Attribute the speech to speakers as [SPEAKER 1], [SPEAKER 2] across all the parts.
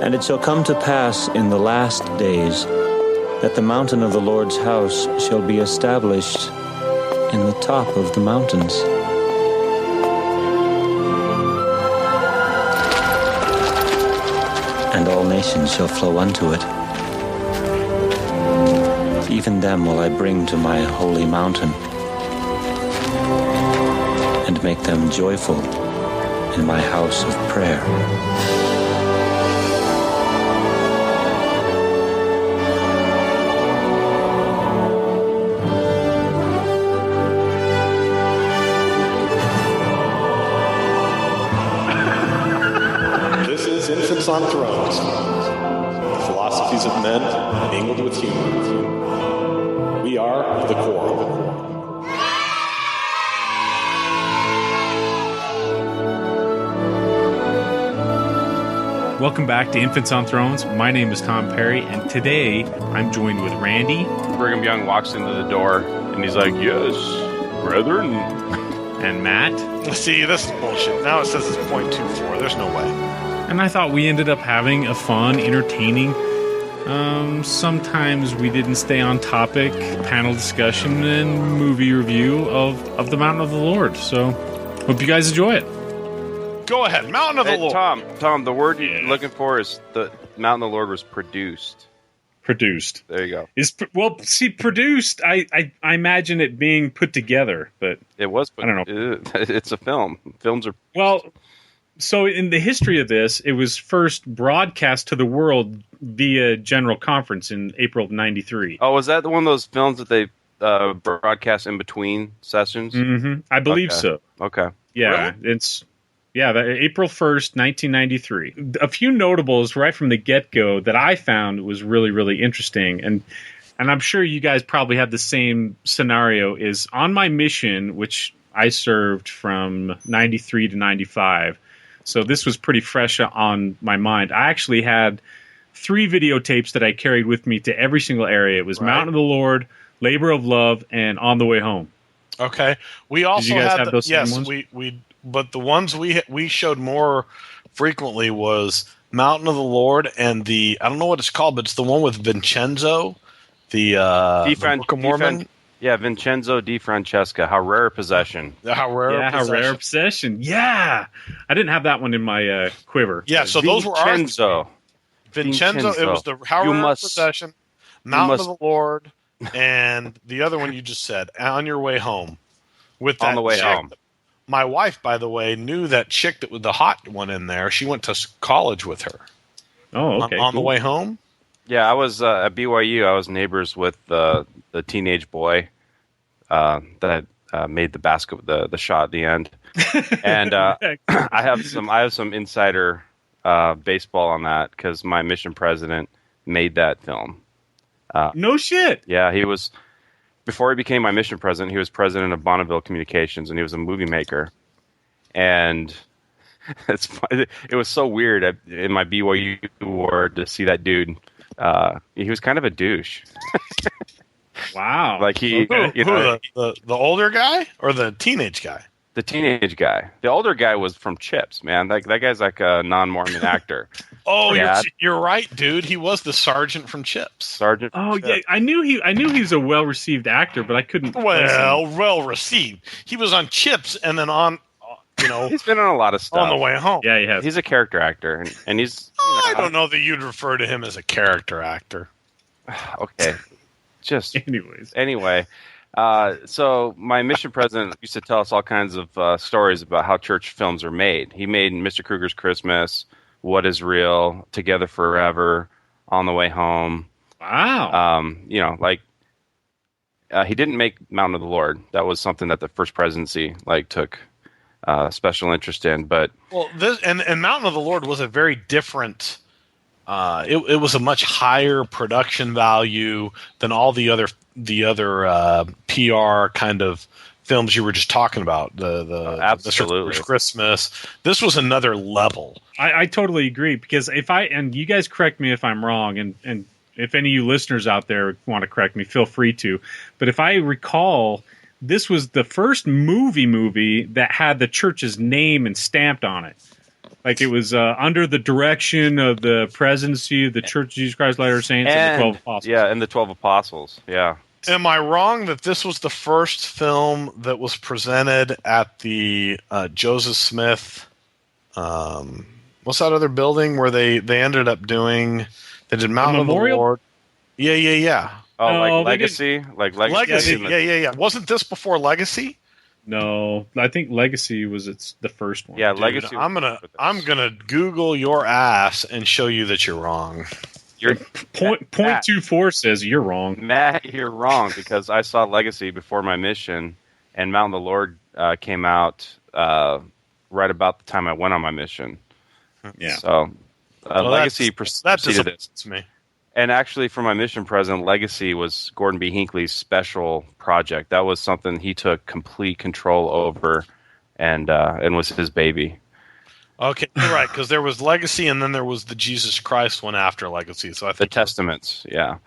[SPEAKER 1] And it shall come to pass in the last days that the mountain of the Lord's house shall be established in the top of the mountains. And all nations shall flow unto it. Even them will I bring to my holy mountain, and make them joyful in my house of prayer.
[SPEAKER 2] This is Infants on Thrones. The philosophies of men mingled with humor. We are the Core.
[SPEAKER 3] Welcome back to Infants on Thrones. My name is Tom Perry, and today I'm joined with Randy.
[SPEAKER 4] Brigham Young walks into the door, and he's like, "Yes, brethren."
[SPEAKER 3] And Matt.
[SPEAKER 5] See, this is bullshit. Now it says it's 0.24. There's no way.
[SPEAKER 3] And I thought we ended up having a fun, entertaining, sometimes we didn't stay on topic, panel discussion and movie review of The Mountain of the Lord. So, hope you guys enjoy it.
[SPEAKER 5] Go ahead, Mountain of the Lord.
[SPEAKER 4] Tom, the word you're looking for is the Mountain of the Lord was produced.
[SPEAKER 3] Produced.
[SPEAKER 4] There you go.
[SPEAKER 3] Produced. I imagine it being put together, but
[SPEAKER 4] it was.
[SPEAKER 3] I don't know.
[SPEAKER 4] It's a film. Films are
[SPEAKER 3] well. So in the history of this, it was first broadcast to the world via General Conference in April of '93.
[SPEAKER 4] Oh, was that one of those films that they broadcast in between sessions?
[SPEAKER 3] Mm-hmm. I believe so.
[SPEAKER 4] Okay.
[SPEAKER 3] Yeah,
[SPEAKER 4] really?
[SPEAKER 3] it's April 1st, 1993. A few notables right from the get-go that I found was really, really interesting, and I'm sure you guys probably have the same scenario. Is on my mission, which I served from 93 to 95. So this was pretty fresh on my mind. I actually had 3 videotapes that I carried with me to every single area. It was Mountain of the Lord, Labor of Love, and On the Way Home.
[SPEAKER 5] Okay. We also
[SPEAKER 3] Did you guys have those same ones?
[SPEAKER 5] we but the ones we showed more frequently was Mountain of the Lord and the, I don't know what it's called, but it's the one with Vincenzo, the Book of Mormon.
[SPEAKER 4] Yeah, Vincenzo Di Francesca, How Rare a Possession.
[SPEAKER 5] How Rare a
[SPEAKER 3] Possession. Yeah. I didn't have that one in my quiver.
[SPEAKER 5] Yeah, so those were ours.
[SPEAKER 4] Vincenzo.
[SPEAKER 5] It was the How Rare a Possession, Mountain of the Lord, and the other one you just said, On Your Way Home. With that
[SPEAKER 4] On the Way Home.
[SPEAKER 5] My wife, by the way, knew that chick that was the hot one in there. She went to college with her.
[SPEAKER 3] Oh, okay.
[SPEAKER 5] On the way home?
[SPEAKER 4] Yeah, I was at BYU. I was neighbors with the teenage boy that made the shot at the end, and I have some insider baseball on that because my mission president made that film.
[SPEAKER 3] No shit.
[SPEAKER 4] Yeah, he was. Before he became my mission president, he was president of Bonneville Communications, and he was a movie maker. And it was so weird in my BYU ward to see that dude. He was kind of a douche.
[SPEAKER 3] Wow!
[SPEAKER 4] Like
[SPEAKER 5] the older guy or the teenage guy?
[SPEAKER 4] The teenage guy. The older guy was from Chips, man. That guy's like a non-Mormon actor.
[SPEAKER 5] Oh, you're right, dude. He was the sergeant from Chips.
[SPEAKER 3] Yeah, I knew he was a well-received actor, but I couldn't.
[SPEAKER 5] Well received. He was on Chips, and then on,
[SPEAKER 4] he's been on a lot of stuff.
[SPEAKER 5] On the Way Home.
[SPEAKER 3] Yeah, he has.
[SPEAKER 4] He's a character actor, and he's.
[SPEAKER 5] I don't know that you'd refer to him as a character actor.
[SPEAKER 4] Okay, just
[SPEAKER 3] anyways.
[SPEAKER 4] Anyway. So my mission president used to tell us all kinds of stories about how church films are made. He made Mr. Kruger's Christmas, What Is Real, Together Forever, On the Way Home.
[SPEAKER 3] Wow.
[SPEAKER 4] He didn't make Mountain of the Lord. That was something that the first presidency took special interest in. But
[SPEAKER 5] this and Mountain of the Lord was a very different. It was a much higher production value than all the other PR kind of films you were just talking about.
[SPEAKER 4] Absolutely.
[SPEAKER 5] The Christmas. This was another level.
[SPEAKER 3] I totally agree because and you guys correct me if I'm wrong, and if any of you listeners out there want to correct me, feel free to. But if I recall, this was the first movie that had the church's name and stamped on it. Like it was under the direction of the presidency of the Church of Jesus Christ of Latter-day Saints and the 12 Apostles.
[SPEAKER 4] Yeah, and the 12 Apostles. Yeah.
[SPEAKER 5] Am I wrong that this was the first film that was presented at the Joseph Smith? What's that other building where they ended up doing? They did Mountain of the Lord. Yeah.
[SPEAKER 4] Oh,
[SPEAKER 3] No,
[SPEAKER 4] like Legacy? Like Legacy?
[SPEAKER 5] Yeah. Wasn't this before Legacy?
[SPEAKER 3] No, I think Legacy was the first one.
[SPEAKER 4] Yeah,
[SPEAKER 5] Dude,
[SPEAKER 4] Legacy.
[SPEAKER 5] I'm gonna Google your ass and show you that you're wrong.
[SPEAKER 4] You're
[SPEAKER 3] Point 24 says you're wrong.
[SPEAKER 4] Matt, you're wrong because I saw Legacy before my mission, and Mountain of the Lord came out right about the time I went on my mission.
[SPEAKER 3] Yeah.
[SPEAKER 4] So Legacy preceded it.
[SPEAKER 5] Me.
[SPEAKER 4] And actually, for my mission present, Legacy was Gordon B. Hinckley's special project. That was something he took complete control over, and was his baby.
[SPEAKER 5] Okay, you're right, because there was Legacy, and then there was the Jesus Christ one after Legacy. So I think
[SPEAKER 4] the Testaments, yeah.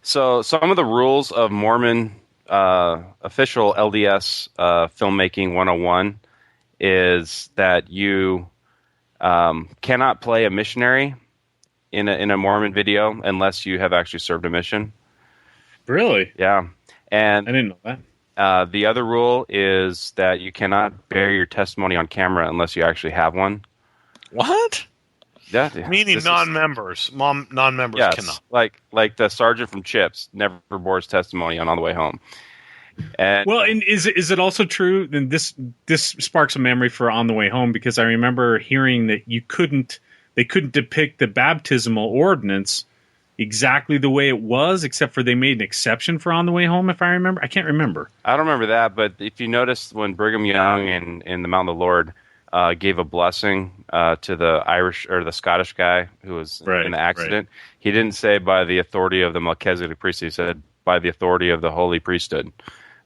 [SPEAKER 4] So some of the rules of Mormon official LDS filmmaking 101 is that you cannot play a missionary in a Mormon video unless you have actually served a mission.
[SPEAKER 3] Really?
[SPEAKER 4] Yeah. And
[SPEAKER 3] I didn't know that.
[SPEAKER 4] The other rule is that you cannot bear your testimony on camera unless you actually have one.
[SPEAKER 5] What?
[SPEAKER 4] Yeah.
[SPEAKER 5] Meaning non-members. Non-members
[SPEAKER 4] yes,
[SPEAKER 5] cannot.
[SPEAKER 4] Like the sergeant from Chips never bore his testimony on the way home. And
[SPEAKER 3] is it also true? Then this sparks a memory for On the Way Home, because I remember hearing that they couldn't depict the baptismal ordinance exactly the way it was, except for they made an exception for On the Way Home, if I remember. I can't remember.
[SPEAKER 4] I don't remember that, but if you notice when Brigham Young in the Mountain of the Lord gave a blessing to the Irish or the Scottish guy who was in the accident, he didn't say by the authority of the Melchizedek priesthood. He said by the authority of the holy priesthood.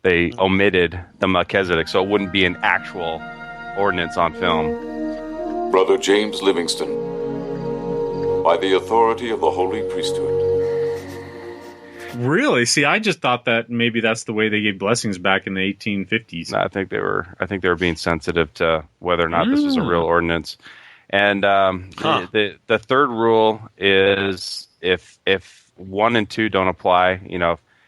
[SPEAKER 4] They omitted the Melchizedek, so it wouldn't be an actual ordinance on film.
[SPEAKER 6] Brother James Livingston, by the authority of the holy priesthood.
[SPEAKER 3] Really? See, I just thought that maybe that's the way they gave blessings back in the 1850s.
[SPEAKER 4] No, I think they were being sensitive to whether or not this was a real ordinance. And the third rule is if 1 and 2 don't apply,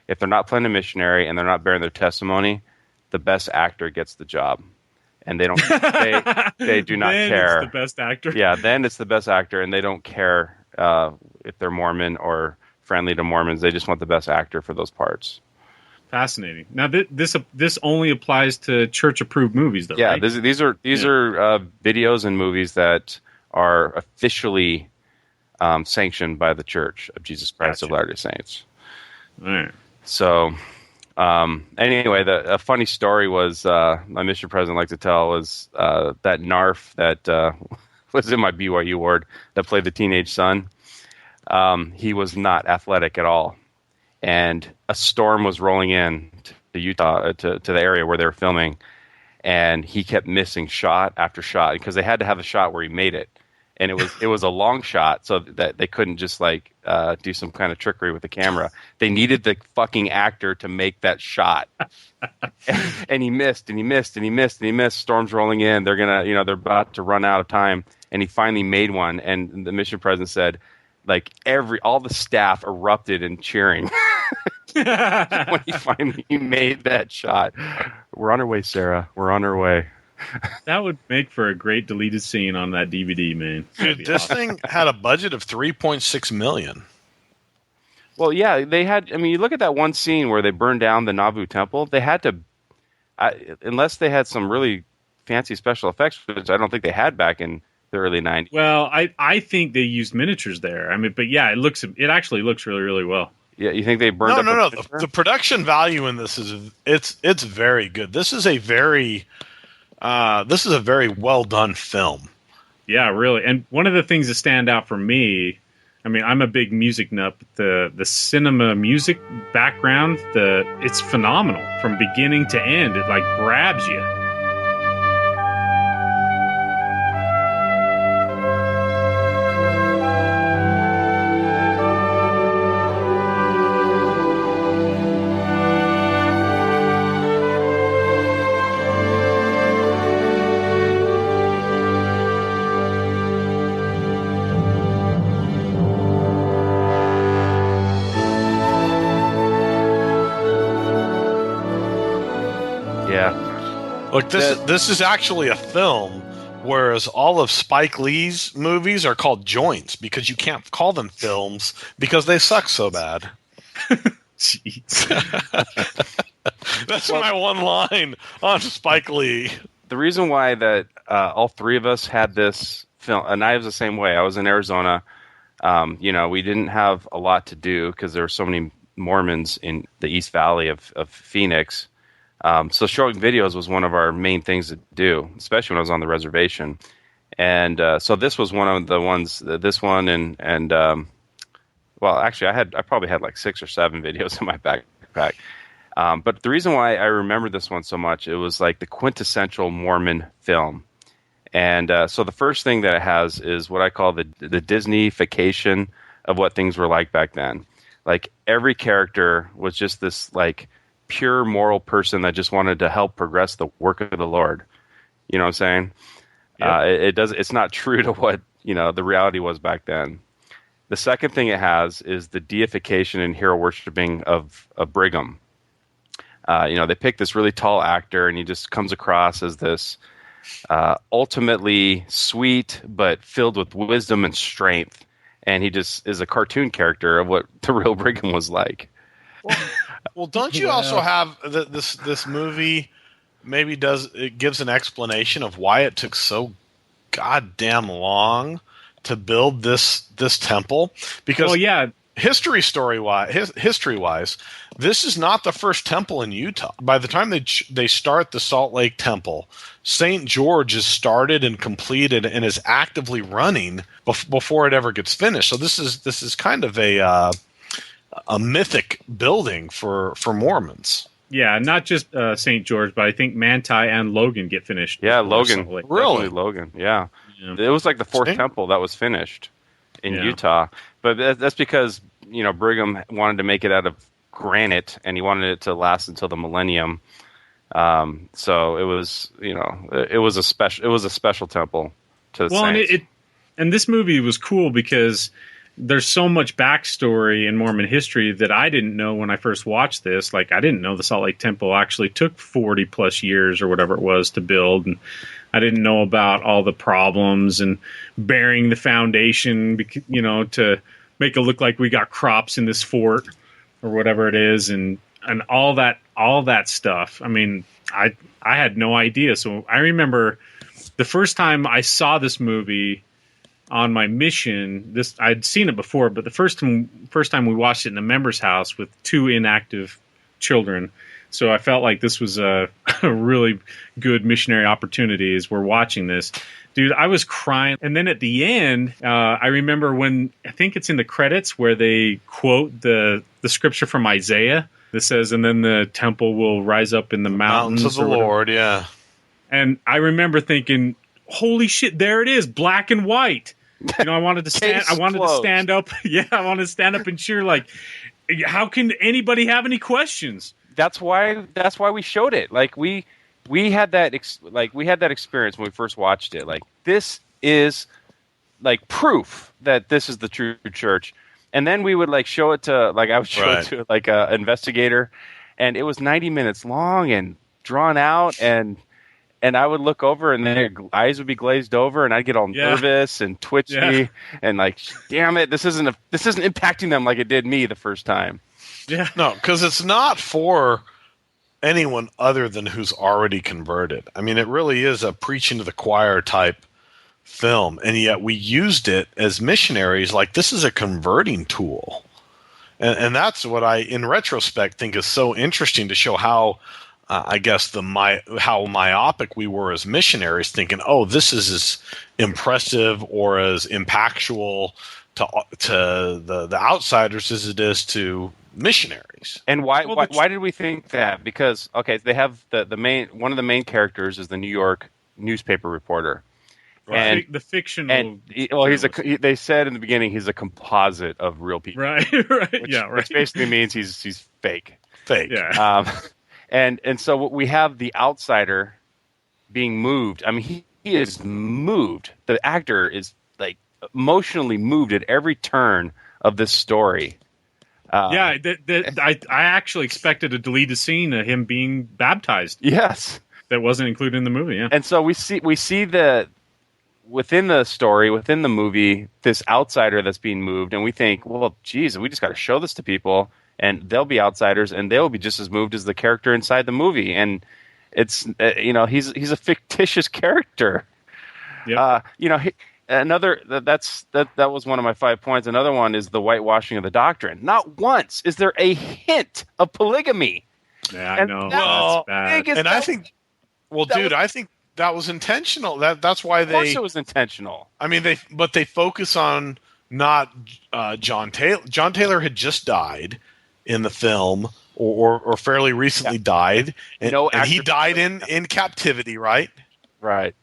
[SPEAKER 4] if they're not playing a missionary and they're not bearing their testimony, the best actor gets the job. And they don't. They do not care.
[SPEAKER 3] It's the best actor.
[SPEAKER 4] Yeah, then it's the best actor, and they don't care if they're Mormon or friendly to Mormons. They just want the best actor for those parts.
[SPEAKER 3] Fascinating. Now, this only applies to church-approved movies, though.
[SPEAKER 4] Yeah,
[SPEAKER 3] right?
[SPEAKER 4] these are videos and movies that are officially sanctioned by the Church of Jesus Christ of Latter-day Saints.
[SPEAKER 3] All right.
[SPEAKER 4] So. Anyway, a funny story was my mission president liked to tell was that NARF that was in my BYU ward that played the teenage son. He was not athletic at all, and a storm was rolling in to Utah to the area where they were filming, and he kept missing shot after shot because they had to have a shot where he made it. And it was a long shot, so that they couldn't just do some kind of trickery with the camera. They needed the fucking actor to make that shot, and he missed, and he missed, and he missed, and he missed. Storm's rolling in. They're they're about to run out of time, and he finally made one. And the mission president said, all the staff erupted in cheering when he finally made that shot. We're on our way, Sarah. We're on our way.
[SPEAKER 3] That would make for a great deleted scene on that DVD, man.
[SPEAKER 5] Dude, this thing had a budget of $3.6 million.
[SPEAKER 4] Well, yeah, they had. I mean, you look at that one scene where they burned down the Nauvoo temple. They had to, unless they had some really fancy special effects, which I don't think they had back in the early '90s.
[SPEAKER 3] Well, I think they used miniatures there. I mean, but yeah, it actually looks really, really well.
[SPEAKER 4] Yeah, you think they burned?
[SPEAKER 5] No. The production value in this is it's very good. This is a very well done film.
[SPEAKER 3] Yeah, really. And one of the things that stand out for me, I mean, I'm a big music nut, but the cinema music background, it's phenomenal from beginning to end. It grabs you.
[SPEAKER 5] Look, this is actually a film, whereas all of Spike Lee's movies are called joints because you can't call them films because they suck so bad.
[SPEAKER 3] Jeez.
[SPEAKER 5] That's my one line on Spike Lee.
[SPEAKER 4] The reason why that all three of us had this film, and I was the same way. I was in Arizona. We didn't have a lot to do because there were so many Mormons in the East Valley of Phoenix. So showing videos was one of our main things to do, especially when I was on the reservation. And so this was one of the ones. This one and well, actually, I probably had like 6 or 7 videos in my backpack. But the reason why I remember this one so much, it was like the quintessential Mormon film. And so the first thing that it has is what I call the Disney-fication of what things were like back then. Like every character was just this like pure moral person that just wanted to help progress the work of the Lord. You know what I'm saying? Yep. It's not true to what the reality was back then. The second thing it has is the deification and hero worshiping of Brigham. They pick this really tall actor, and he just comes across as this ultimately sweet, but filled with wisdom and strength. And he just is a cartoon character of what the real Brigham was like.
[SPEAKER 5] Well, don't you also have this movie? Maybe it gives an explanation of why it took so goddamn long to build this temple? Because history-wise, this is not the first temple in Utah. By the time they start the Salt Lake Temple, St. George is started and completed and is actively running before it ever gets finished. So this is kind of a mythic building for Mormons.
[SPEAKER 3] Yeah, not just St. George, but I think Manti and Logan get finished.
[SPEAKER 4] Yeah, Logan.
[SPEAKER 5] Really?
[SPEAKER 4] Logan, yeah. It was like the 4th temple that was finished in Utah. But that's because, Brigham wanted to make it out of granite, and he wanted it to last until the millennium. So it was, it was a special temple to the saints.
[SPEAKER 3] And this movie was cool because there's so much backstory in Mormon history that I didn't know when I first watched this. Like, I didn't know the Salt Lake Temple actually took 40 plus years or whatever it was to build. And I didn't know about all the problems and burying the foundation, to make it look like we got crops in this fort or whatever it is. And all that stuff. I mean, I had no idea. So I remember the first time I saw this movie on my mission, I'd seen it before, but the first time we watched it in a member's house with 2 inactive children. So I felt like this was a really good missionary opportunity as we're watching this. Dude, I was crying. And then at the end, I remember when, I think it's in the credits where they quote the scripture from Isaiah that says, and then the temple will rise up in the mountains
[SPEAKER 5] of the Lord, yeah.
[SPEAKER 3] And I remember thinking, holy shit, there it is, black and white. I wanted to stand. I wanted to stand up. Yeah, I wanted to stand up and cheer. Like, how can anybody have any questions?
[SPEAKER 4] That's why we showed it. Like we had that experience when we first watched it. Like, this is like proof that this is the true church. And then we would like show it to I would show it to like an investigator, and it was 90 minutes long and drawn out, and I would look over, and their eyes would be glazed over, and I'd get all nervous and twitchy, and like, damn it, this isn't impacting them like it did me the first time.
[SPEAKER 5] Yeah, no, because it's not for anyone other than who's already converted. I mean, it really is a preaching to the choir type film, and yet we used it as missionaries. Like, this is a converting tool, and that's what I, in retrospect, think is so interesting to show how. I guess how myopic we were as missionaries, thinking, "Oh, this is as impressive or as impactful to the outsiders as it is to missionaries."
[SPEAKER 4] And why did we think that? Because they have one of the main characters is the New York newspaper reporter,
[SPEAKER 3] right. And the fictional.
[SPEAKER 4] And they said in the beginning he's a composite of real people,
[SPEAKER 3] right?
[SPEAKER 4] Which basically means he's fake.
[SPEAKER 3] Yeah.
[SPEAKER 4] And so we have the outsider being moved. I mean, he is moved. The actor is like emotionally moved at every turn of this story.
[SPEAKER 3] I actually expected a deleted scene of him being baptized.
[SPEAKER 4] Yes.
[SPEAKER 3] that wasn't included in the movie. Yeah,
[SPEAKER 4] and so we see the within the story, within the movie, this outsider that's being moved, and we think, well, geez, we just got to show this to people, and they'll be outsiders, and they'll be just as moved as the character inside the movie, and it's he's a fictitious character.
[SPEAKER 3] Yep.
[SPEAKER 4] That was one of my 5 points. Another one is the whitewashing of the doctrine. Not once is there a hint of polygamy.
[SPEAKER 3] Yeah, I know. That's bad.
[SPEAKER 5] And I think, I think that was intentional. That's why
[SPEAKER 4] of course it was intentional.
[SPEAKER 5] I mean, they focus on not John Taylor. John Taylor had just died in the film, or fairly recently died, and he died in captivity, right?
[SPEAKER 4] Right.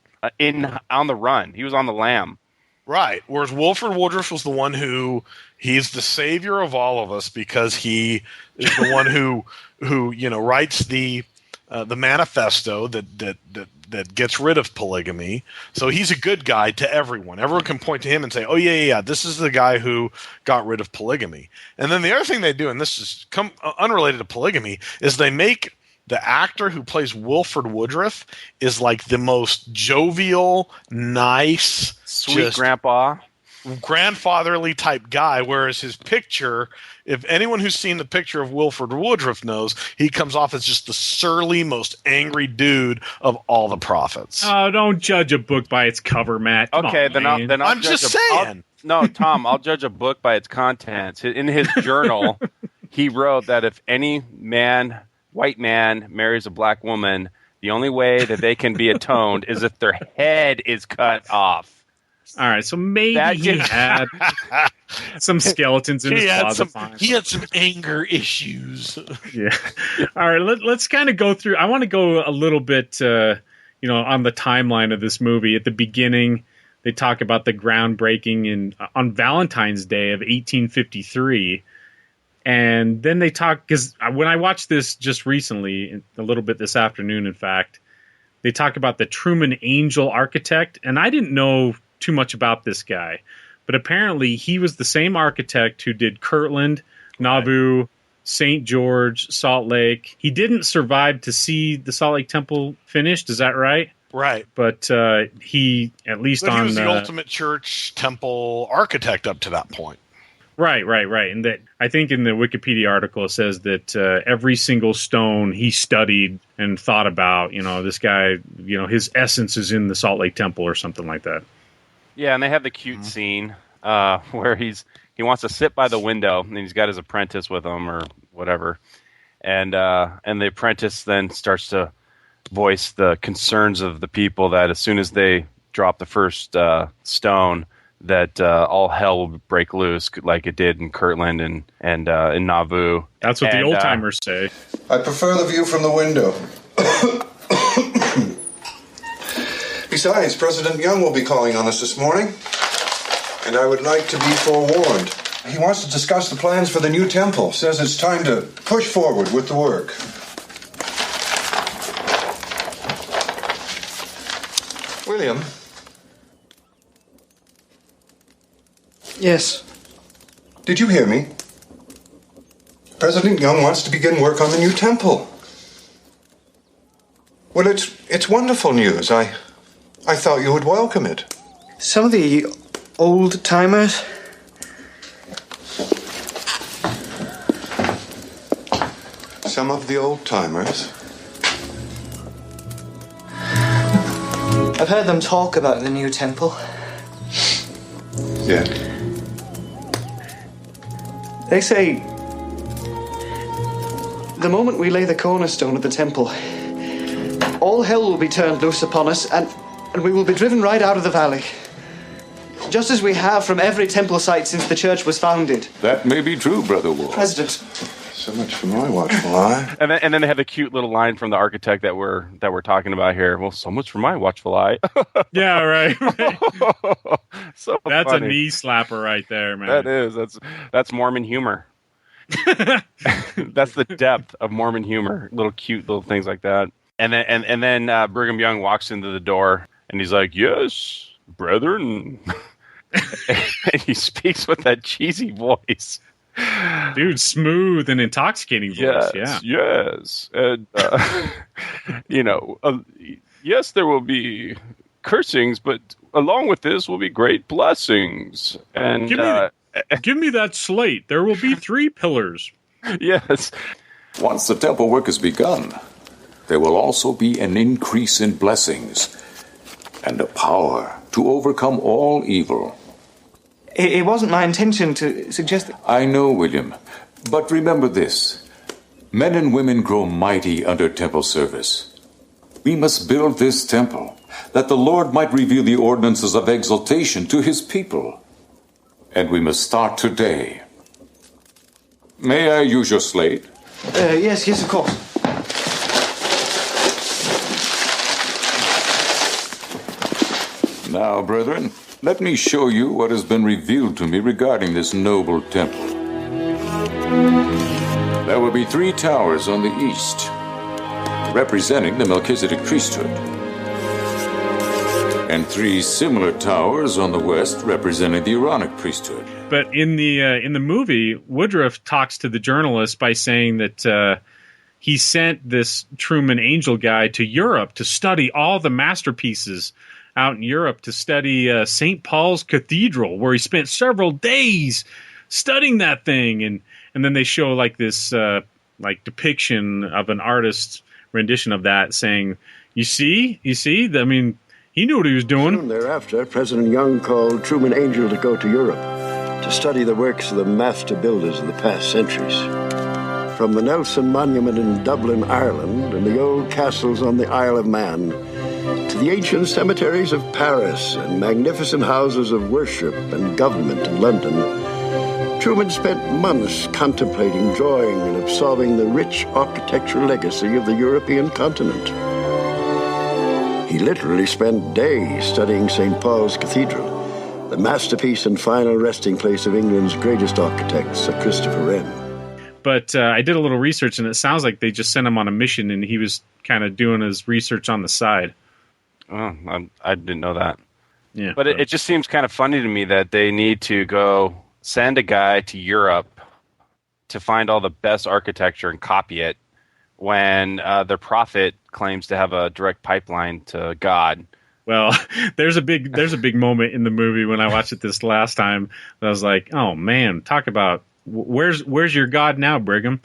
[SPEAKER 4] On the run, he was on the lam.
[SPEAKER 5] Right. Whereas Wilford Woodruff was the one he's the savior of all of us because he is the one who writes the manifesto that gets rid of polygamy. So he's a good guy to everyone. Everyone can point to him and say, "Oh yeah, this is the guy who got rid of polygamy." And then the other thing they do, and this is unrelated to polygamy, is they make the actor who plays Wilford Woodruff is like the most jovial, nice,
[SPEAKER 4] sweet
[SPEAKER 5] grandfatherly type guy, whereas his picture, if anyone who's seen the picture of Wilford Woodruff knows, he comes off as just the surly, most angry dude of all the prophets.
[SPEAKER 3] Oh, don't judge a book by its cover, Matt.
[SPEAKER 4] Then
[SPEAKER 5] I'm just saying.
[SPEAKER 4] No, Tom, I'll judge a book by its contents. In his journal, he wrote that if any white man marries a black woman, the only way that they can be atoned is if their head is cut off.
[SPEAKER 3] All right, so maybe he had some skeletons in his closet.
[SPEAKER 5] He had some anger issues.
[SPEAKER 3] Yeah. All right, let's kind of go through. I want to go a little bit, on the timeline of this movie. At the beginning, they talk about the groundbreaking on Valentine's Day of 1853. And then they talk, because when I watched this just recently, a little bit this afternoon, in fact, they talk about the Truman Angell architect. And I didn't know too much about this guy, but apparently he was the same architect who did Kirtland, Nauvoo, St. George, Salt Lake. He didn't survive to see the Salt Lake Temple finished. Is that right?
[SPEAKER 5] Right.
[SPEAKER 3] But he, at least
[SPEAKER 5] he was the ultimate church temple architect up to that point.
[SPEAKER 3] Right. And that, I think in the Wikipedia article, it says that every single stone he studied and thought about, this guy, his essence is in the Salt Lake Temple or something like that.
[SPEAKER 4] Yeah, and they have the cute scene where he wants to sit by the window, and he's got his apprentice with him or whatever, and the apprentice then starts to voice the concerns of the people that as soon as they drop the first stone, that all hell will break loose like it did in Kirtland and in Nauvoo.
[SPEAKER 3] That's what the old timers say.
[SPEAKER 7] I prefer the view from the window. Besides, President Young will be calling on us this morning, and I would like to be forewarned. He wants to discuss the plans for the new temple. Says it's time to push forward with the work. William?
[SPEAKER 8] Yes?
[SPEAKER 7] Did you hear me? President Young wants to begin work on the new temple. Well, it's wonderful news. I thought you would welcome it.
[SPEAKER 8] Some of the old-timers?
[SPEAKER 7] Some of the old-timers?
[SPEAKER 8] I've heard them talk about the new temple.
[SPEAKER 7] Yeah.
[SPEAKER 8] They say the moment we lay the cornerstone of the temple, all hell will be turned loose upon us, and we will be driven right out of the valley. Just as we have from every temple site since the church was founded.
[SPEAKER 6] That may be true, Brother Wolf.
[SPEAKER 8] President.
[SPEAKER 7] So much for my watchful eye.
[SPEAKER 4] And then they have the cute little line from the architect that we're talking about here. Well, so much for my watchful eye.
[SPEAKER 3] Yeah, right.
[SPEAKER 4] So
[SPEAKER 3] that's
[SPEAKER 4] funny.
[SPEAKER 3] A knee slapper right there, man.
[SPEAKER 4] That is. That's Mormon humor. That's the depth of Mormon humor. Cute little things like that. And then Brigham Young walks into the door and he's like, "Yes, brethren." And he speaks with that cheesy voice.
[SPEAKER 3] Dude, smooth and intoxicating voice.
[SPEAKER 4] Yes. And, yes, there will be cursings, but along with this will be great blessings. And
[SPEAKER 3] give me that slate. There will be 3 pillars.
[SPEAKER 4] Yes.
[SPEAKER 6] Once the temple work is begun, there will also be an increase in blessings and a power to overcome all evil.
[SPEAKER 8] It wasn't my intention to suggest that...
[SPEAKER 6] I know, William, but remember this. Men and women grow mighty under temple service. We must build this temple, that the Lord might reveal the ordinances of exaltation to his people. And we must start today. May I use your slate?
[SPEAKER 8] Yes, of course.
[SPEAKER 6] Now, brethren, let me show you what has been revealed to me regarding this noble temple. There will be 3 towers on the east, representing the Melchizedek priesthood, and 3 similar towers on the west, representing the Aaronic priesthood.
[SPEAKER 3] But in the movie, Woodruff talks to the journalist by saying that he sent this Truman Angel guy to Europe to study all the masterpieces out in Europe, to study St. Paul's Cathedral, where he spent several days studying that thing. And then they show like this depiction of an artist's rendition of that, saying, you see, I mean, he knew what he was doing.
[SPEAKER 9] Soon thereafter, President Young called Truman Angel to go to Europe to study the works of the master builders of the past centuries. From the Nelson Monument in Dublin, Ireland, and the old castles on the Isle of Man, to the ancient cemeteries of Paris and magnificent houses of worship and government in London, Truman spent months contemplating, drawing, and absorbing the rich architectural legacy of the European continent. He literally spent days studying St. Paul's Cathedral, the masterpiece and final resting place of England's greatest architect, Sir Christopher Wren.
[SPEAKER 3] But I did a little research, and it sounds like they just sent him on a mission, and he was kind of doing his research on the side.
[SPEAKER 4] Oh, I didn't know that.
[SPEAKER 3] Yeah,
[SPEAKER 4] but it just seems kind of funny to me that they need to go send a guy to Europe to find all the best architecture and copy it when their prophet claims to have a direct pipeline to God.
[SPEAKER 3] Well, there's a big moment in the movie when I watched it this last time that I was like, oh man, talk about where's your God now, Brigham?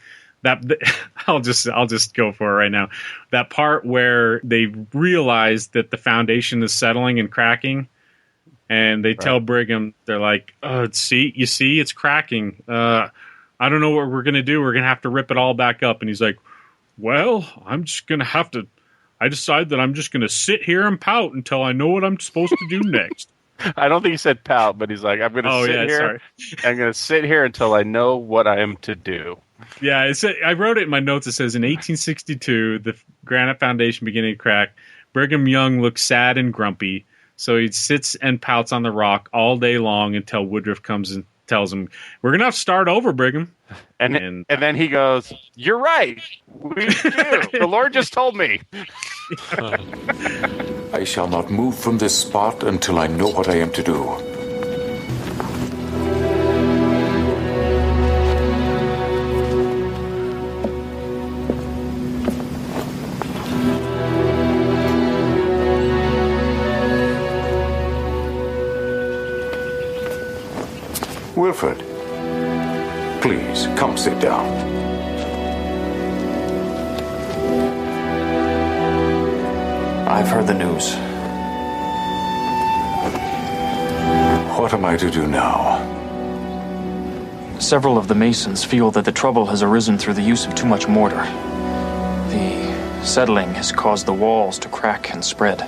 [SPEAKER 3] I'll just go for it right now. That part where they realize that the foundation is settling and cracking, and they tell Brigham, they're like, you see, it's cracking. I don't know what we're going to do. We're going to have to rip it all back up. And he's like, well, I decide that I'm just going to sit here and pout until I know what I'm supposed to do next.
[SPEAKER 4] I don't think he said pout, but he's like, I'm going to sit here. Sorry. I'm going to sit here until I know what I am to do.
[SPEAKER 3] Yeah, I wrote it in my notes. It says, in 1862, the granite foundation beginning to crack. Brigham Young looks sad and grumpy, so he sits and pouts on the rock all day long until Woodruff comes and tells him, we're going to have to start over, Brigham.
[SPEAKER 4] And then he goes, you're right. We do. The Lord just told me.
[SPEAKER 6] I shall not move from this spot until I know what I am to do. Wilfred, please, come sit down.
[SPEAKER 10] I've heard the news.
[SPEAKER 6] What am I to do now?
[SPEAKER 10] Several of the masons feel that the trouble has arisen through the use of too much mortar. The settling has caused the walls to crack and spread.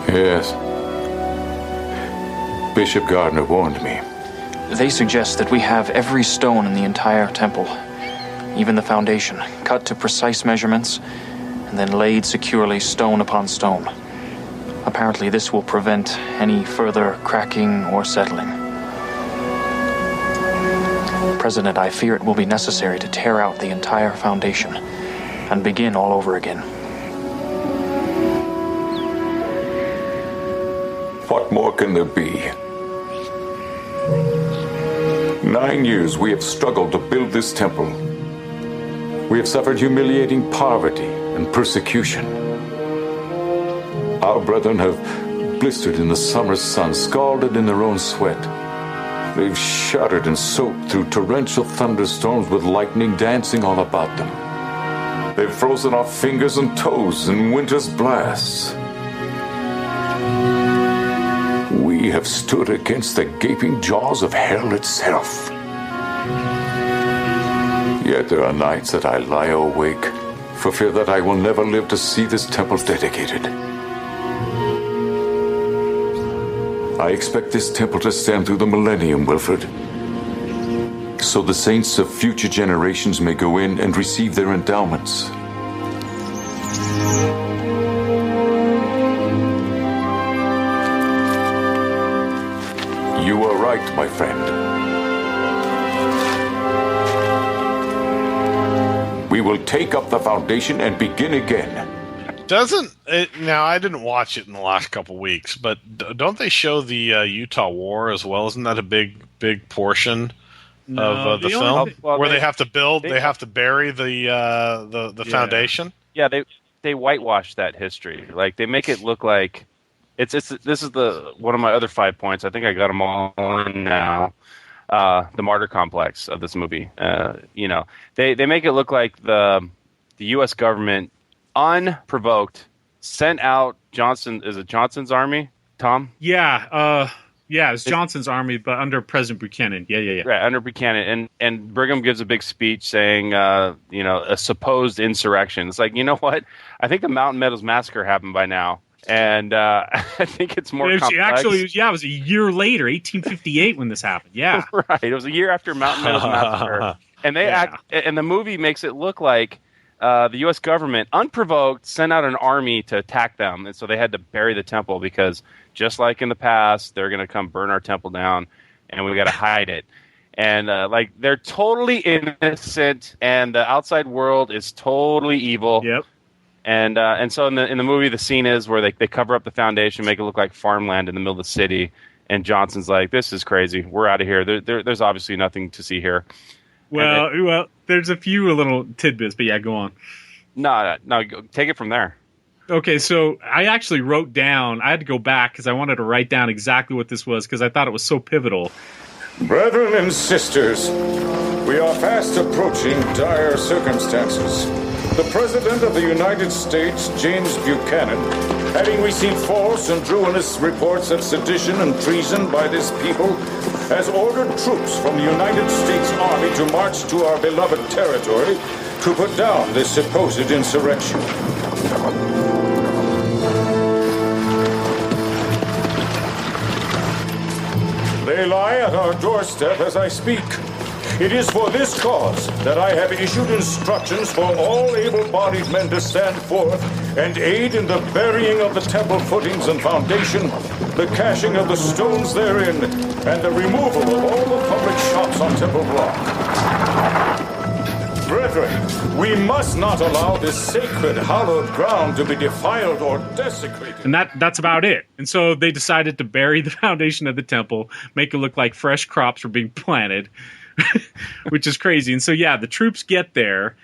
[SPEAKER 6] Yes. Bishop Gardner warned me.
[SPEAKER 10] They suggest that we have every stone in the entire temple, even the foundation, cut to precise measurements and then laid securely stone upon stone. Apparently this will prevent any further cracking or settling. President, I fear it will be necessary to tear out the entire foundation and begin all over again.
[SPEAKER 6] What more can there be? 9 years we have struggled to build this temple. We have suffered humiliating poverty and persecution. Our brethren have blistered in the summer sun, scalded in their own sweat. They've shuddered and soaked through torrential thunderstorms with lightning dancing all about them. They've frozen off fingers and toes in winter's blasts. We have stood against the gaping jaws of hell itself. Yet there are nights that I lie awake for fear that I will never live to see this temple dedicated. I expect this temple to stand through the millennium, Wilfred, so the saints of future generations may go in and receive their endowments. You are right, my friend. We will take up the foundation and begin again.
[SPEAKER 5] Now, I didn't watch it in the last couple weeks, but don't they show the Utah War as well? Isn't that a big portion of the film where they have to build, they have to bury the foundation?
[SPEAKER 4] Yeah, they whitewash that history. Like they make it look like this is one of my other 5 points. I think I got them all in now. The martyr complex of this movie. They make it look like the U.S. government unprovoked sent out Johnson's army, Tom?
[SPEAKER 3] Yeah, it's Johnson's army, but under President Buchanan. Yeah.
[SPEAKER 4] Right, under Buchanan. And Brigham gives a big speech saying, a supposed insurrection. It's like, you know what? I think the Mountain Meadows Massacre happened by now. And I think it's more complex.
[SPEAKER 3] Actually, it was a year later, 1858, when this happened. Yeah.
[SPEAKER 4] Right. It was a year after Mountain Meadows Massacre. And and the movie makes it look like the U.S. government, unprovoked, sent out an army to attack them. And so they had to bury the temple because just like in the past, they're going to come burn our temple down and we got to hide it. And they're totally innocent and the outside world is totally evil.
[SPEAKER 3] Yep.
[SPEAKER 4] And so in the movie, the scene is where they cover up the foundation, make it look like farmland in the middle of the city. And Johnson's like, this is crazy. We're out of here. There's obviously nothing to see here.
[SPEAKER 3] Well, there's a few little tidbits, but yeah, go on.
[SPEAKER 4] No, take it from there.
[SPEAKER 3] Okay, so I actually wrote down, I had to go back because I wanted to write down exactly what this was because I thought it was so pivotal.
[SPEAKER 6] Brethren and sisters, we are fast approaching dire circumstances. The President of the United States, James Buchanan, having received false and ruinous reports of sedition and treason by this people, has ordered troops from the United States Army to march to our beloved territory to put down this supposed insurrection. They lie at our doorstep as I speak. It is for this cause that I have issued instructions for all able-bodied men to stand forth and aid in the burying of the temple footings and foundation, the cashing of the stones therein, and the removal of all the public shops on Temple Block. Brethren, we must not allow this sacred, hallowed ground to be defiled or desecrated.
[SPEAKER 3] And that's about it. And so they decided to bury the foundation of the temple, make it look like fresh crops were being planted, which is crazy. And so, yeah, the troops get there,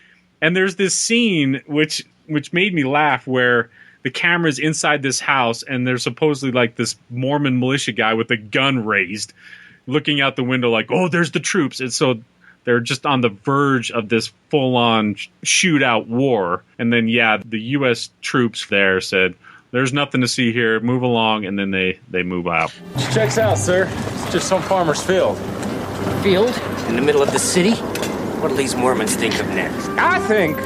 [SPEAKER 3] and there's this scene which made me laugh where the camera's inside this house, and there's supposedly like this Mormon militia guy with a gun raised, looking out the window like, oh, there's the troops. And so they're just on the verge of this full-on shootout war. And then, yeah, the U.S. troops there said, there's nothing to see here, move along, and then they move out.
[SPEAKER 11] Checks out, sir. It's just some farmer's field.
[SPEAKER 12] Field? In the middle of the city? What'll these Mormons think of next?
[SPEAKER 11] I think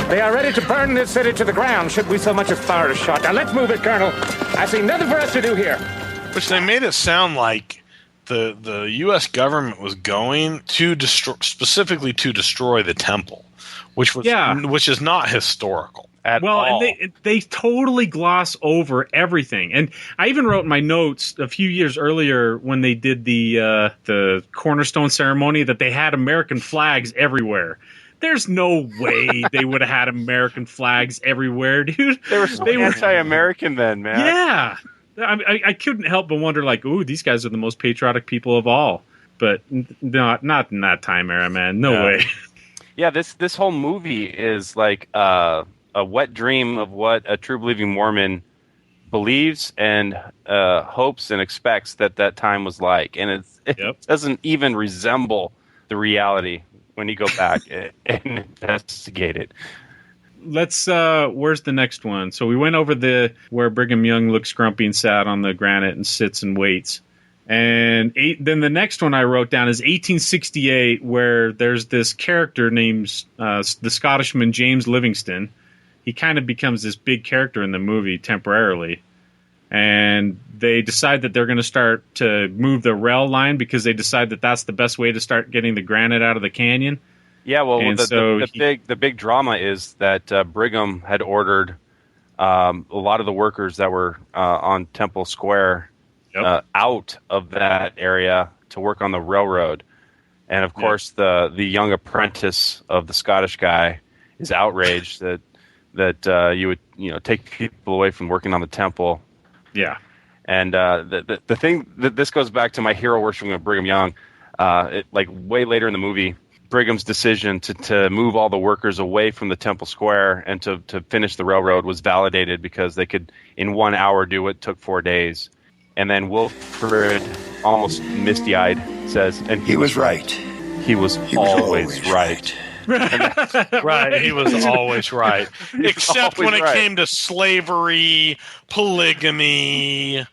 [SPEAKER 11] they are ready to burn this city to the ground should we so much as fire a shot. Now let's move it, Colonel. I see nothing for us to do here.
[SPEAKER 5] Which they made it sound like the U.S. government was going to specifically to destroy the temple, which is not historical at all.
[SPEAKER 3] And they totally gloss over everything. And I even wrote in my notes a few years earlier when they did the cornerstone ceremony that they had American flags everywhere. There's no way they would have had American flags everywhere, dude.
[SPEAKER 4] They were anti-American then, man.
[SPEAKER 3] Yeah. I couldn't help but wonder, like, ooh, these guys are the most patriotic people of all. but not in that time era, man. No way.
[SPEAKER 4] Yeah, this whole movie is like a wet dream of what a true believing Mormon believes and hopes and expects that time was like, and it doesn't even resemble the reality when you go back and investigate it.
[SPEAKER 3] Let's where's the next one? So we went over where Brigham Young looks grumpy and sad on the granite and sits and waits. And then the next one I wrote down is 1868, where there's this character named the Scottishman James Livingston. He kind of becomes this big character in the movie temporarily. And they decide that they're going to start to move the rail line because they decide that that's the best way to start getting the granite out of the canyon.
[SPEAKER 4] Yeah, well, the big drama is that Brigham had ordered a lot of the workers that were on Temple Square out of that area to work on the railroad, and of course the young apprentice of the Scottish guy is outraged that you would take people away from working on the temple.
[SPEAKER 3] Yeah,
[SPEAKER 4] and the thing that this goes back to my hero worshiping of Brigham Young, like way later in the movie. Brigham's decision to move all the workers away from the Temple Square and to finish the railroad was validated because they could, in 1 hour, do what took 4 days. And then Wilfred, almost misty-eyed, says, and he was right. He was always right.
[SPEAKER 5] Right, he was always right. Except when it came to slavery, polygamy,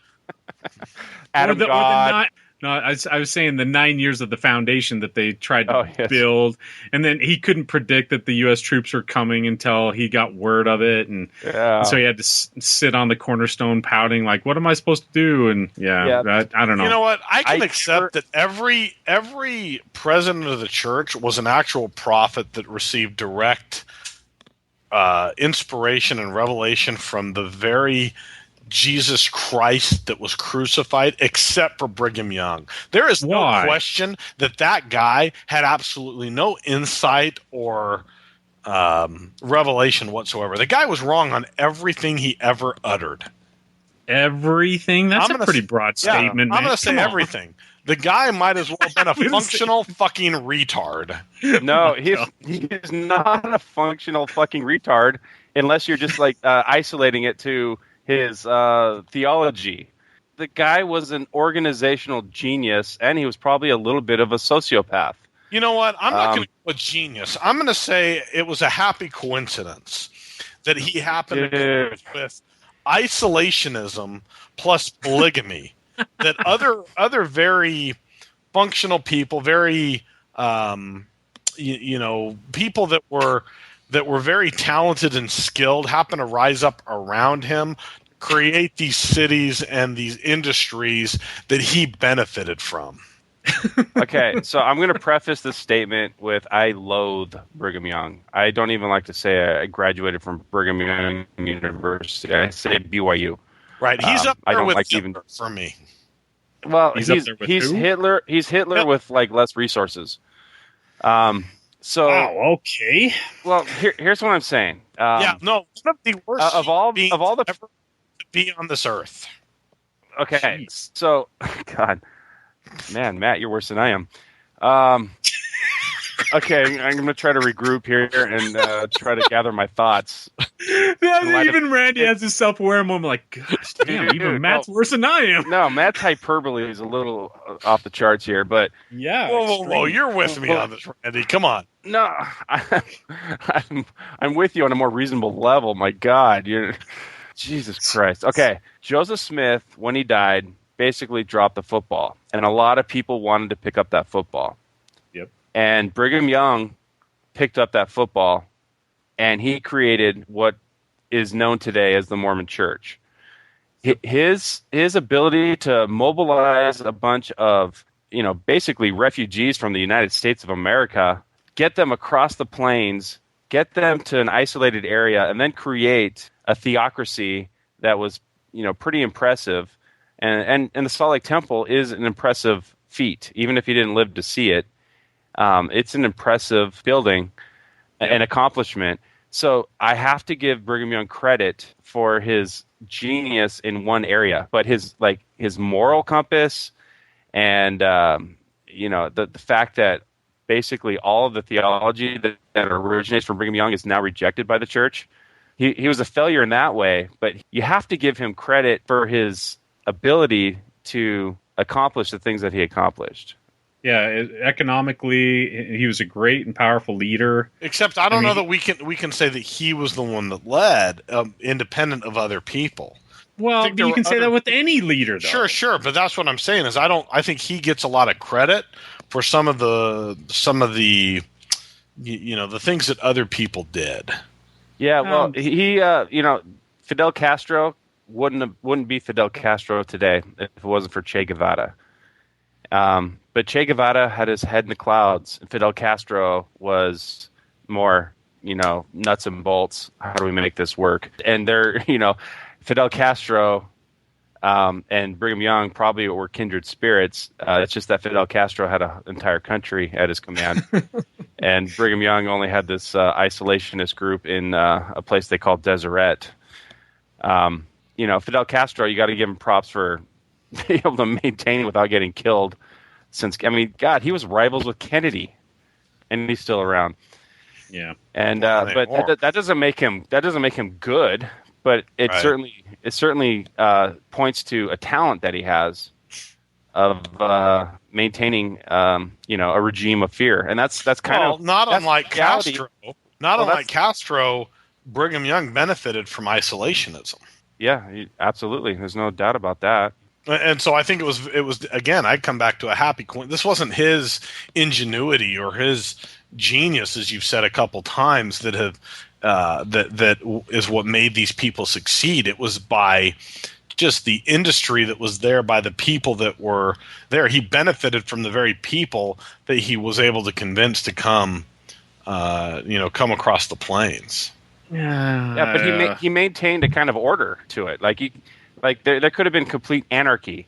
[SPEAKER 4] Adam God.
[SPEAKER 3] No, I was saying the 9 years of the foundation that they tried to build, and then he couldn't predict that the U.S. troops were coming until he got word of it, and so he had to sit on the cornerstone pouting, like, "What am I supposed to do?" And I don't know.
[SPEAKER 5] You know what? I can accept that every president of the church was an actual prophet that received direct inspiration and revelation from the very Jesus Christ that was crucified, except for Brigham Young. There is no question that guy had absolutely no insight or revelation whatsoever. The guy was wrong on everything he ever uttered.
[SPEAKER 3] Everything? That's a pretty broad statement, man.
[SPEAKER 5] I'm going to say everything. The guy might as well have been a functional fucking retard.
[SPEAKER 4] No, he's not a functional fucking retard unless you're just like isolating it to his theology. The guy was an organizational genius, and he was probably a little bit of a sociopath.
[SPEAKER 5] You know what? I'm not going to go with genius. I'm going to say it was a happy coincidence that he happened to go with isolationism plus polygamy. That other very functional people, very people that were very talented and skilled happen to rise up around him, create these cities and these industries that he benefited from.
[SPEAKER 4] Okay, so I'm going to preface this statement with I loathe Brigham Young. I don't even like to say I graduated from Brigham Young University. I say BYU.
[SPEAKER 5] Right, he's up there with Hitler for me.
[SPEAKER 4] Well, he's Hitler. He's Hitler with like less resources. So
[SPEAKER 3] okay.
[SPEAKER 4] Well, here's what I'm saying.
[SPEAKER 5] One of the worst
[SPEAKER 4] of all the
[SPEAKER 5] ever to be on this earth.
[SPEAKER 4] Okay, jeez. So God, man, Matt, you're worse than I am. Okay, I'm going to try to regroup here and try to gather my thoughts.
[SPEAKER 3] Even Randy has his self-aware moment. Like, gosh, damn, even Matt's worse than I am.
[SPEAKER 4] No, Matt's hyperbole is a little off the charts here, but
[SPEAKER 3] yeah.
[SPEAKER 5] Whoa! You're with me on this, Randy. Come on.
[SPEAKER 4] No, I'm with you on a more reasonable level. My God, Jesus Christ. Okay, Joseph Smith, when he died, basically dropped the football, and a lot of people wanted to pick up that football. And Brigham Young picked up that football, and he created what is known today as the Mormon Church. His ability to mobilize a bunch of, basically refugees from the United States of America, get them across the plains, get them to an isolated area, and then create a theocracy that was, pretty impressive. And the Salt Lake Temple is an impressive feat, even if you didn't live to see it. It's an impressive building and accomplishment. So I have to give Brigham Young credit for his genius in one area, but his moral compass and the fact that basically all of the theology that originates from Brigham Young is now rejected by the church. He was a failure in that way, but you have to give him credit for his ability to accomplish the things that he accomplished.
[SPEAKER 3] Yeah, economically, he was a great and powerful leader.
[SPEAKER 5] Except I don't know that we can say that he was the one that led, independent of other people.
[SPEAKER 3] Well, you can say that with any leader, though.
[SPEAKER 5] Sure, but that's what I'm saying is I think he gets a lot of credit for some of the the things that other people did.
[SPEAKER 4] Yeah, well, he Fidel Castro wouldn't be Fidel Castro today if it wasn't for Che Guevara. But Che Guevara had his head in the clouds, and Fidel Castro was more, nuts and bolts. How do we make this work? And Fidel Castro and Brigham Young probably were kindred spirits. It's just that Fidel Castro had an entire country at his command, and Brigham Young only had this isolationist group in a place they called Deseret. Fidel Castro, you got to give him props for being able to maintain it without getting killed. God, he was rivals with Kennedy, and he's still around.
[SPEAKER 3] Yeah,
[SPEAKER 4] and but that doesn't make him good. But it certainly points to a talent that he has of maintaining a regime of fear, and that's kind of
[SPEAKER 5] not unlike Castro. Unlike Castro, Brigham Young benefited from isolationism.
[SPEAKER 4] Yeah, absolutely. There's no doubt about that.
[SPEAKER 5] And so I think it was again. I come back to a happy coincidence. This wasn't his ingenuity or his genius, as you've said a couple times, that have that is what made these people succeed. It was by just the industry that was there, by the people that were there. He benefited from the very people that he was able to convince to come across the plains.
[SPEAKER 4] Yeah, but he maintained a kind of order to it. There could have been complete anarchy.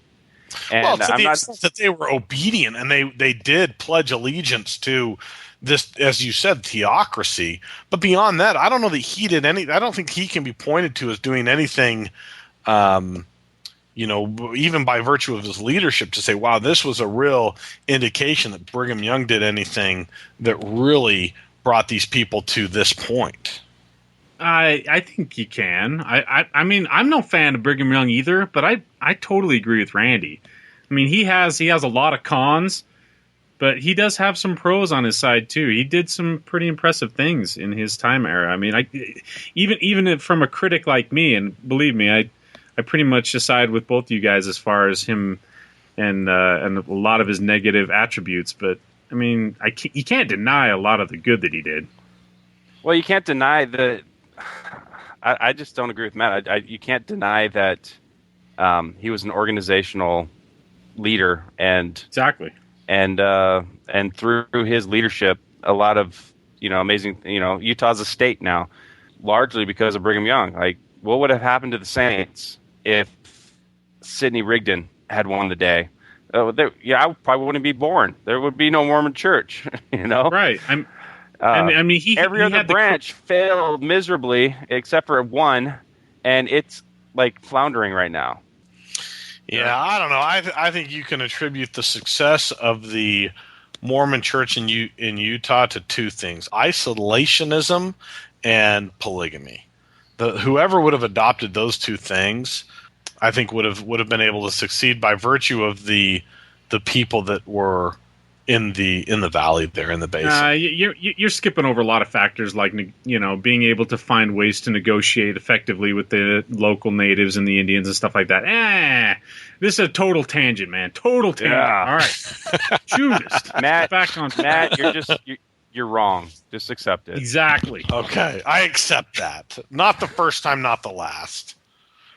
[SPEAKER 5] And to the extent that they were obedient and they did pledge allegiance to this, as you said, theocracy. But beyond that, I don't know that he did any. I don't think he can be pointed to as doing anything, even by virtue of his leadership, to say, "Wow, this was a real indication that Brigham Young did anything that really brought these people to this point."
[SPEAKER 3] I think he can. I mean, I'm no fan of Brigham Young either, but I totally agree with Randy. I mean, he has a lot of cons, but he does have some pros on his side too. He did some pretty impressive things in his time era. I mean, even from a critic like me, and believe me, I pretty much side with both you guys as far as him and a lot of his negative attributes. But I mean, you can't deny a lot of the good that he did.
[SPEAKER 4] Well, you can't deny that. I just don't agree with Matt. You can't deny that he was an organizational leader, and
[SPEAKER 3] exactly,
[SPEAKER 4] and through his leadership, a lot of amazing. Utah's a state now, largely because of Brigham Young. Like, what would have happened to the Saints if Sidney Rigdon had won the day? I probably wouldn't be born. There would be no Mormon church.
[SPEAKER 3] Right.
[SPEAKER 4] Every other branch failed miserably except for one, and it's like floundering right now.
[SPEAKER 5] Yeah, I don't know. I think you can attribute the success of the Mormon Church in Utah to two things: isolationism and polygamy. Whoever would have adopted those two things, I think would have been able to succeed by virtue of the people that were in the valley there, in the basin.
[SPEAKER 3] You're skipping over a lot of factors, like being able to find ways to negotiate effectively with the local natives and the Indians and stuff like that. This is a total tangent, man. Total tangent. Yeah. All right, Judas.
[SPEAKER 4] Matt,
[SPEAKER 3] back on
[SPEAKER 4] Matt, you're wrong. Just accept it.
[SPEAKER 3] Exactly.
[SPEAKER 5] Okay, I accept that. Not the first time, not the last.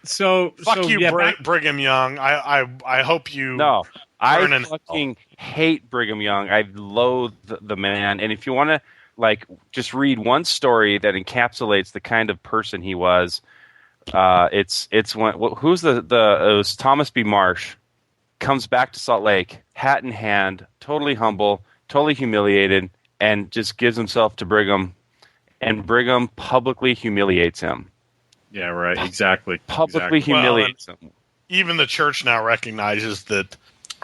[SPEAKER 3] So
[SPEAKER 5] fuck you, Brigham Young. I hope you.
[SPEAKER 4] No. I fucking hate Brigham Young. I loathe the man. And if you want to just read one story that encapsulates the kind of person he was, it's when it was Thomas B. Marsh comes back to Salt Lake, hat in hand, totally humble, totally humiliated, and just gives himself to Brigham, and Brigham publicly humiliates him.
[SPEAKER 3] Yeah, right. Exactly.
[SPEAKER 4] Publicly humiliates him.
[SPEAKER 5] Even the church now recognizes that.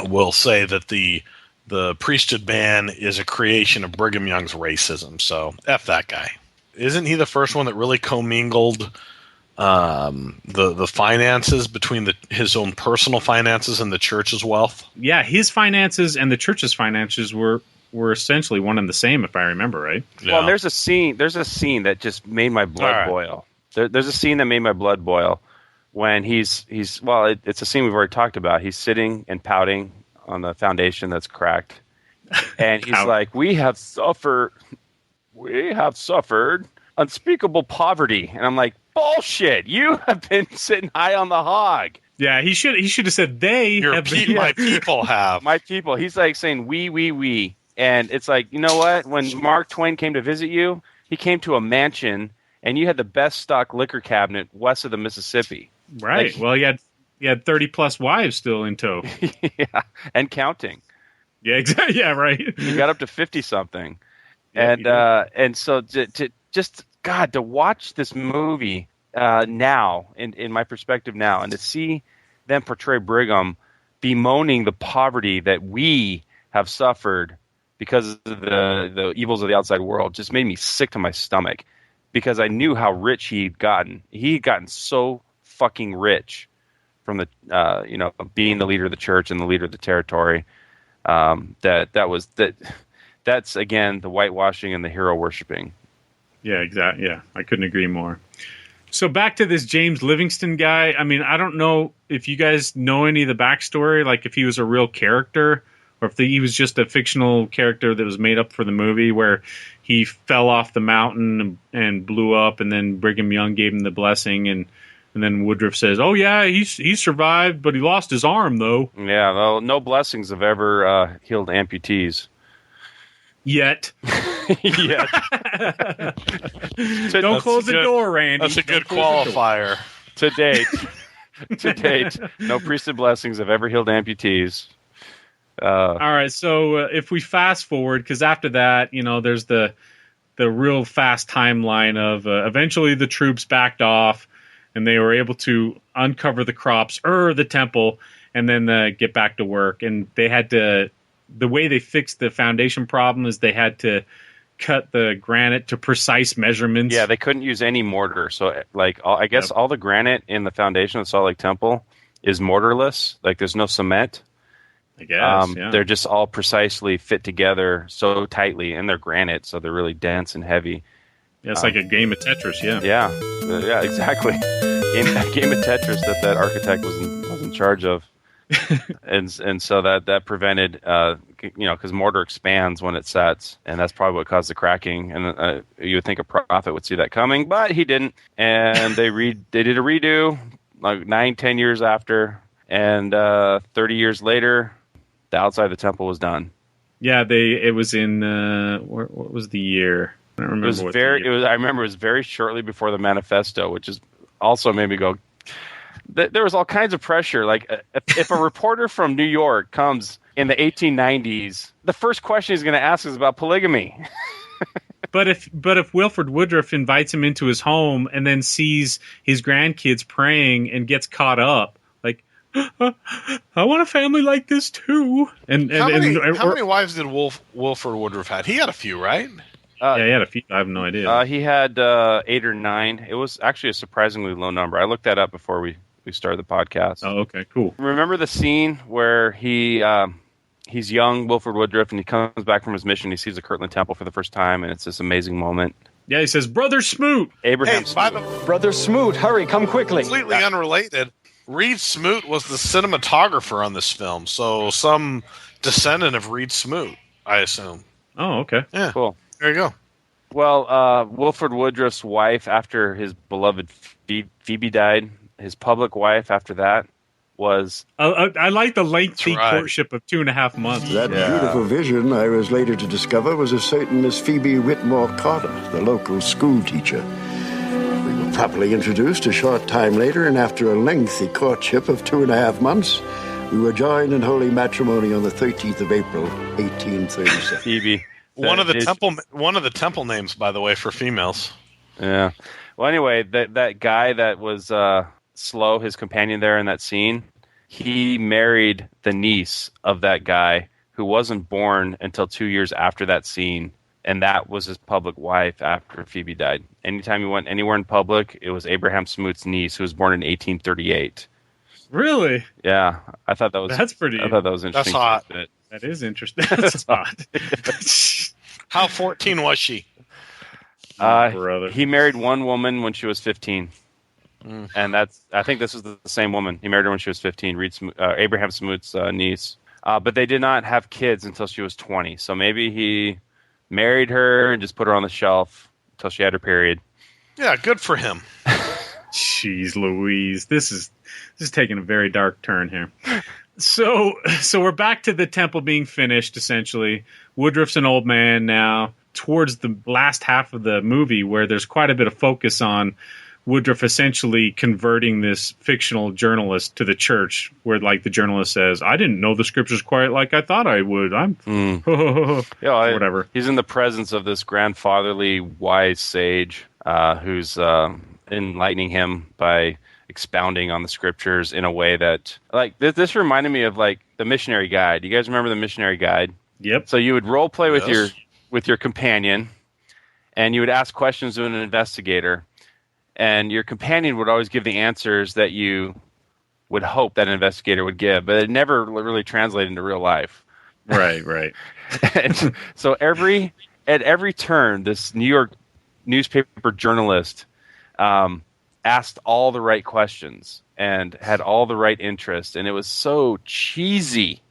[SPEAKER 5] Will say that the the priesthood ban is a creation of Brigham Young's racism. So F that guy. Isn't he the first one that really commingled the finances between his own personal finances and the church's wealth?
[SPEAKER 3] Yeah, his finances and the church's finances were essentially one and the same, if I remember right.
[SPEAKER 4] Yeah. Well, there's a scene that just made my blood boil. There's a scene that made my blood boil when it's a scene we've already talked about. He's sitting and pouting on the foundation that's cracked, and he's like, "We have suffered unspeakable poverty," and I'm like, "Bullshit! You have been sitting high on the hog."
[SPEAKER 3] Yeah, he should have said
[SPEAKER 5] my people have.
[SPEAKER 4] My people. He's like saying we. And it's like, you know what? When Mark Twain came to visit you, he came to a mansion, and you had the best stock liquor cabinet west of the Mississippi.
[SPEAKER 3] Right. Well, he had 30 plus wives still in tow.
[SPEAKER 4] Yeah, and counting.
[SPEAKER 3] Yeah, exactly. Yeah, right.
[SPEAKER 4] He got up to 50 something, and so to watch this movie now, in my perspective now, and to see them portray Brigham bemoaning the poverty that we have suffered because of the evils of the outside world just made me sick to my stomach, because I knew how rich he'd gotten. He'd gotten so fucking rich from the being the leader of the church and the leader of the territory. That's again the whitewashing and the hero worshiping.
[SPEAKER 3] Yeah, exactly. Yeah, I couldn't agree more. So back to this James Livingston guy. I mean, I don't know if you guys know any of the backstory, like if he was a real character or if he was just a fictional character that was made up for the movie, where he fell off the mountain and blew up, and then Brigham Young gave him the blessing, and then Woodruff says, "Oh yeah, he survived, but he lost his arm though."
[SPEAKER 4] Yeah, well, no blessings have ever healed amputees.
[SPEAKER 3] Yet.
[SPEAKER 4] Yet.
[SPEAKER 3] Don't close the door, Randy.
[SPEAKER 5] That's a good qualifier.
[SPEAKER 4] To date, no priesthood blessings have ever healed amputees.
[SPEAKER 3] All right, so if we fast forward, because after that, there's the real fast timeline of eventually the troops backed off, and they were able to uncover the crops, the temple, and then get back to work. And they had to, the way they fixed the foundation problem is they had to cut the granite to precise measurements.
[SPEAKER 4] Yeah, they couldn't use any mortar. So, I guess all the granite in the foundation of the Salt Lake Temple is mortarless. Like, there's no cement.
[SPEAKER 3] I guess, yeah.
[SPEAKER 4] They're just all precisely fit together so tightly, and they're granite, so they're really dense and heavy.
[SPEAKER 3] Yeah, it's like a game of Tetris, yeah.
[SPEAKER 4] Yeah, exactly. A game of Tetris that architect was in charge of. and so that prevented, because mortar expands when it sets, and that's probably what caused the cracking. And you would think a prophet would see that coming, but he didn't. And they did a redo, like 9-10 years after, and 30 years later, the outside of the temple was done.
[SPEAKER 3] Yeah, it was in what was the year? I don't remember.
[SPEAKER 4] I remember it was very shortly before the manifesto, which is also made me go. There was all kinds of pressure. Like, if a reporter from New York comes in the 1890s, the first question he's going to ask is about polygamy.
[SPEAKER 3] But if Wilford Woodruff invites him into his home and then sees his grandkids praying and gets caught up, like, I want a family like this too. And
[SPEAKER 5] how many wives did Wilford Woodruff had? He had a few, right?
[SPEAKER 3] Yeah, he had a few. I have no idea.
[SPEAKER 4] He had 8 or 9. It was actually a surprisingly low number. I looked that up before we started the podcast.
[SPEAKER 3] Oh, okay, cool.
[SPEAKER 4] Remember the scene where he's young, Wilford Woodruff, and he comes back from his mission. He sees the Kirtland Temple for the first time, and it's this amazing moment.
[SPEAKER 3] Yeah, he says, "Brother Smoot."
[SPEAKER 4] Abraham
[SPEAKER 8] Smoot. Brother Smoot, hurry, come quickly.
[SPEAKER 5] Completely unrelated. Reed Smoot was the cinematographer on this film, so some descendant of Reed Smoot, I assume.
[SPEAKER 3] Oh, okay.
[SPEAKER 5] Yeah.
[SPEAKER 4] Cool.
[SPEAKER 5] There you go.
[SPEAKER 4] Well, Wilford Woodruff's wife, after his beloved Phoebe died, his public wife after that was...
[SPEAKER 3] I like the lengthy courtship of 2.5 months.
[SPEAKER 9] That beautiful vision, I was later to discover, was a certain Miss Phoebe Whitmore Carter, the local school teacher. We were properly introduced a short time later, and after a lengthy courtship of 2.5 months, we were joined in holy matrimony on the 13th of April, 1837.
[SPEAKER 4] Phoebe.
[SPEAKER 5] One of the temple names, by the way, for females.
[SPEAKER 4] Yeah. Well, anyway, that guy that was Slow, his companion there in that scene, he married the niece of that guy who wasn't born until 2 years after that scene, and that was his public wife after Phoebe died. Anytime he went anywhere in public, it was Abraham Smoot's niece, who was born in 1838.
[SPEAKER 3] Really?
[SPEAKER 4] Yeah, I thought that was
[SPEAKER 3] pretty.
[SPEAKER 4] I thought that was interesting.
[SPEAKER 5] That's hot.
[SPEAKER 3] That is interesting. That's hot.
[SPEAKER 5] How 14 was she?
[SPEAKER 4] He married one woman when she was 15. And I think this is the same woman. He married her when she was 15, Abraham Smoot's niece. But they did not have kids until she was 20. So maybe he married her and just put her on the shelf until she had her period.
[SPEAKER 5] Yeah, good for him.
[SPEAKER 3] Jeez Louise. This is taking a very dark turn here. So we're back to the temple being finished, essentially. Woodruff's an old man now. Towards the last half of the movie, where there's quite a bit of focus on Woodruff essentially converting this fictional journalist to the church, where like the journalist says, "I didn't know the scriptures quite like I thought I would. Whatever."
[SPEAKER 4] He's in the presence of this grandfatherly wise sage who's enlightening him by expounding on the scriptures in a way that, like, this reminded me of like the Missionary Guide. You guys remember the Missionary Guide?
[SPEAKER 3] Yep.
[SPEAKER 4] So you would role play with your companion, and you would ask questions to an investigator. And your companion would always give the answers that you would hope that an investigator would give, but it never really translated into real life.
[SPEAKER 3] Right.
[SPEAKER 4] And so at every turn, this New York newspaper journalist asked all the right questions and had all the right interest, and it was so cheesy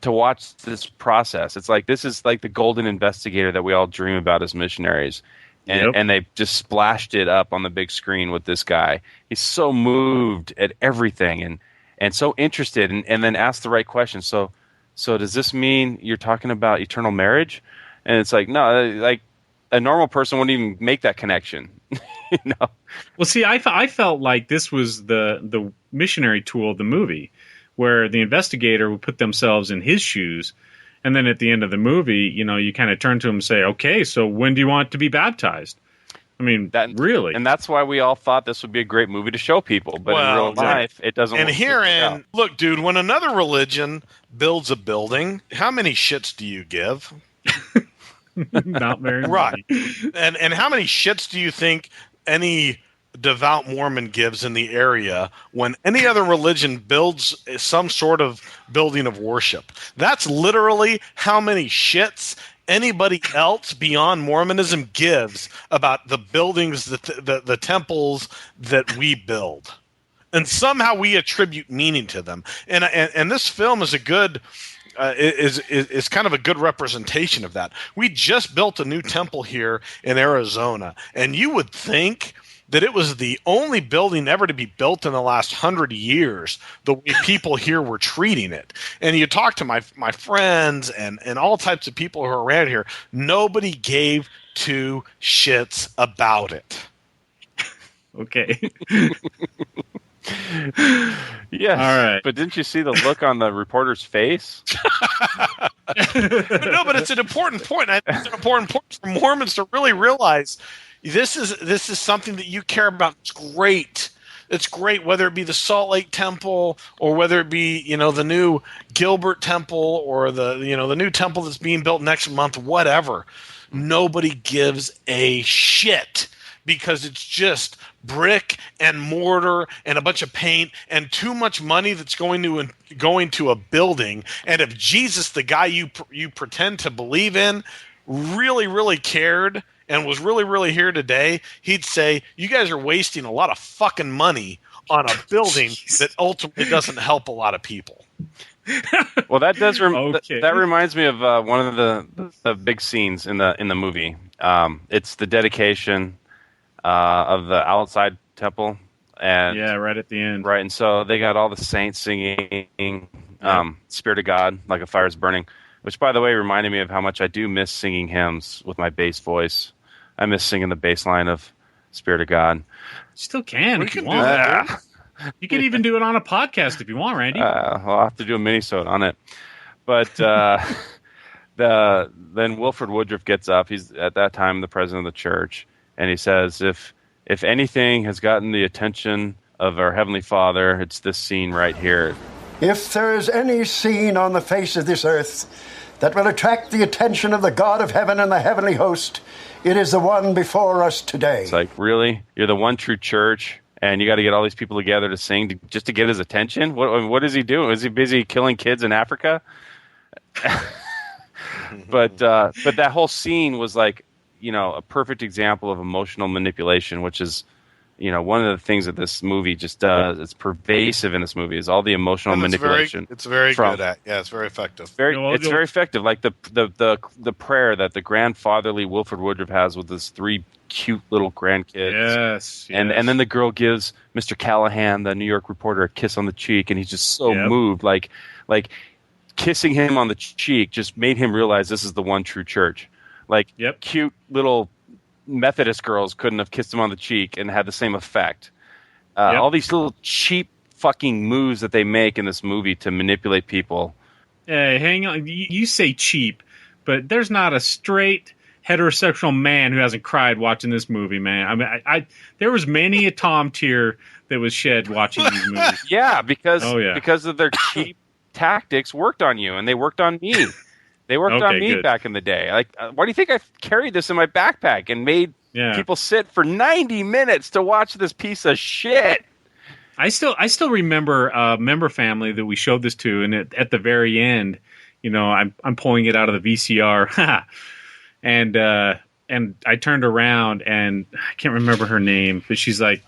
[SPEAKER 4] to watch this process. It's like, this is like the golden investigator that we all dream about as missionaries. And they just splashed it up on the big screen with this guy. He's so moved at everything and so interested, and then asked the right questions. So does this mean you're talking about eternal marriage? And it's like, no, like a normal person wouldn't even make that connection.
[SPEAKER 3] Well, see, I felt like this was the missionary tool of the movie, where the investigator would put themselves in his shoes. And then at the end of the movie, you kind of turn to him and say, "Okay, so when do you want to be baptized?" I mean, really?
[SPEAKER 4] And that's why we all thought this would be a great movie to show people. But in real life, it doesn't.
[SPEAKER 5] And herein, look, dude, when another religion builds a building, how many shits do you give?
[SPEAKER 3] Not very many.
[SPEAKER 5] Right. And how many shits do you think any devout Mormon gives in the area when any other religion builds some sort of building of worship? That's literally how many shits anybody else beyond Mormonism gives about the buildings, the temples that we build. And somehow we attribute meaning to them. And this film is a good is kind of a good representation of that. We just built a new temple here in Arizona, and you would think that it was the only building ever to be built in the last 100 years, the way people here were treating it. And you talk to my friends and all types of people who are around here, nobody gave two shits about it.
[SPEAKER 3] Okay.
[SPEAKER 4] Yes.
[SPEAKER 3] All right.
[SPEAKER 4] But didn't you see the look on the reporter's face?
[SPEAKER 5] No, but it's an important point. I think it's an important point for Mormons to really realize this is something that you care about. It's great. It's great, whether it be the Salt Lake Temple or whether it be, the new Gilbert Temple or the new temple that's being built next month, whatever. Nobody gives a shit because it's just brick and mortar and a bunch of paint and too much money that's going to a building. And if Jesus, the guy you pretend to believe in, really, really cared and was really, really here today, he'd say, you guys are wasting a lot of fucking money on a building that ultimately doesn't help a lot of people.
[SPEAKER 4] Well, that does that reminds me of one of the big scenes in the movie. It's the dedication of the outside temple, and
[SPEAKER 3] right at the end,
[SPEAKER 4] right. And so they got all the saints singing "Spirit of God," like a fire is burning. Which, by the way, reminded me of how much I do miss singing hymns with my bass voice. I miss singing the bass line of "Spirit of God."
[SPEAKER 3] You still can if you want. You can even do it on a podcast if you want, Randy.
[SPEAKER 4] I'll have to do a mini-sode on it. But then Wilford Woodruff gets up. He's at that time the president of the church, and he says, "If anything has gotten the attention of our Heavenly Father, it's this scene right here."
[SPEAKER 9] If there is any scene on the face of this earth that will attract the attention of the God of heaven and the heavenly host. It is the one before us today.
[SPEAKER 4] It's like, really? You're the one true church, and you got to get all these people together to sing just to get his attention? What is he doing? Is he busy killing kids in Africa? But that whole scene was like, a perfect example of emotional manipulation, which is, one of the things that this movie just does. It's pervasive in this movie is all the emotional manipulation.
[SPEAKER 5] It's very good at. Yeah, it's very effective.
[SPEAKER 4] It's very effective. Like the prayer that the grandfatherly Wilford Woodruff has with his 3 cute little grandkids.
[SPEAKER 3] Yes.
[SPEAKER 4] And then the girl gives Mr. Callahan, the New York reporter, a kiss on the cheek, and he's just so moved. Like kissing him on the cheek just made him realize this is the one true church. Like cute little Methodist girls couldn't have kissed him on the cheek and had the same effect. All these little cheap fucking moves that they make in this movie to manipulate people.
[SPEAKER 3] Hey, hang on. You say cheap, but there's not a straight heterosexual man who hasn't cried watching this movie, man. I mean, there was many a Tom tear that was shed watching these movies.
[SPEAKER 4] Yeah, because of their cheap tactics worked on you, and they worked on me. They worked on me back in the day. Like, why do you think I carried this in my backpack and made people sit for 90 minutes to watch this piece of shit?
[SPEAKER 3] I still remember a member family that we showed this to, and at the very end, I'm pulling it out of the VCR, and I turned around and I can't remember her name, but she's like,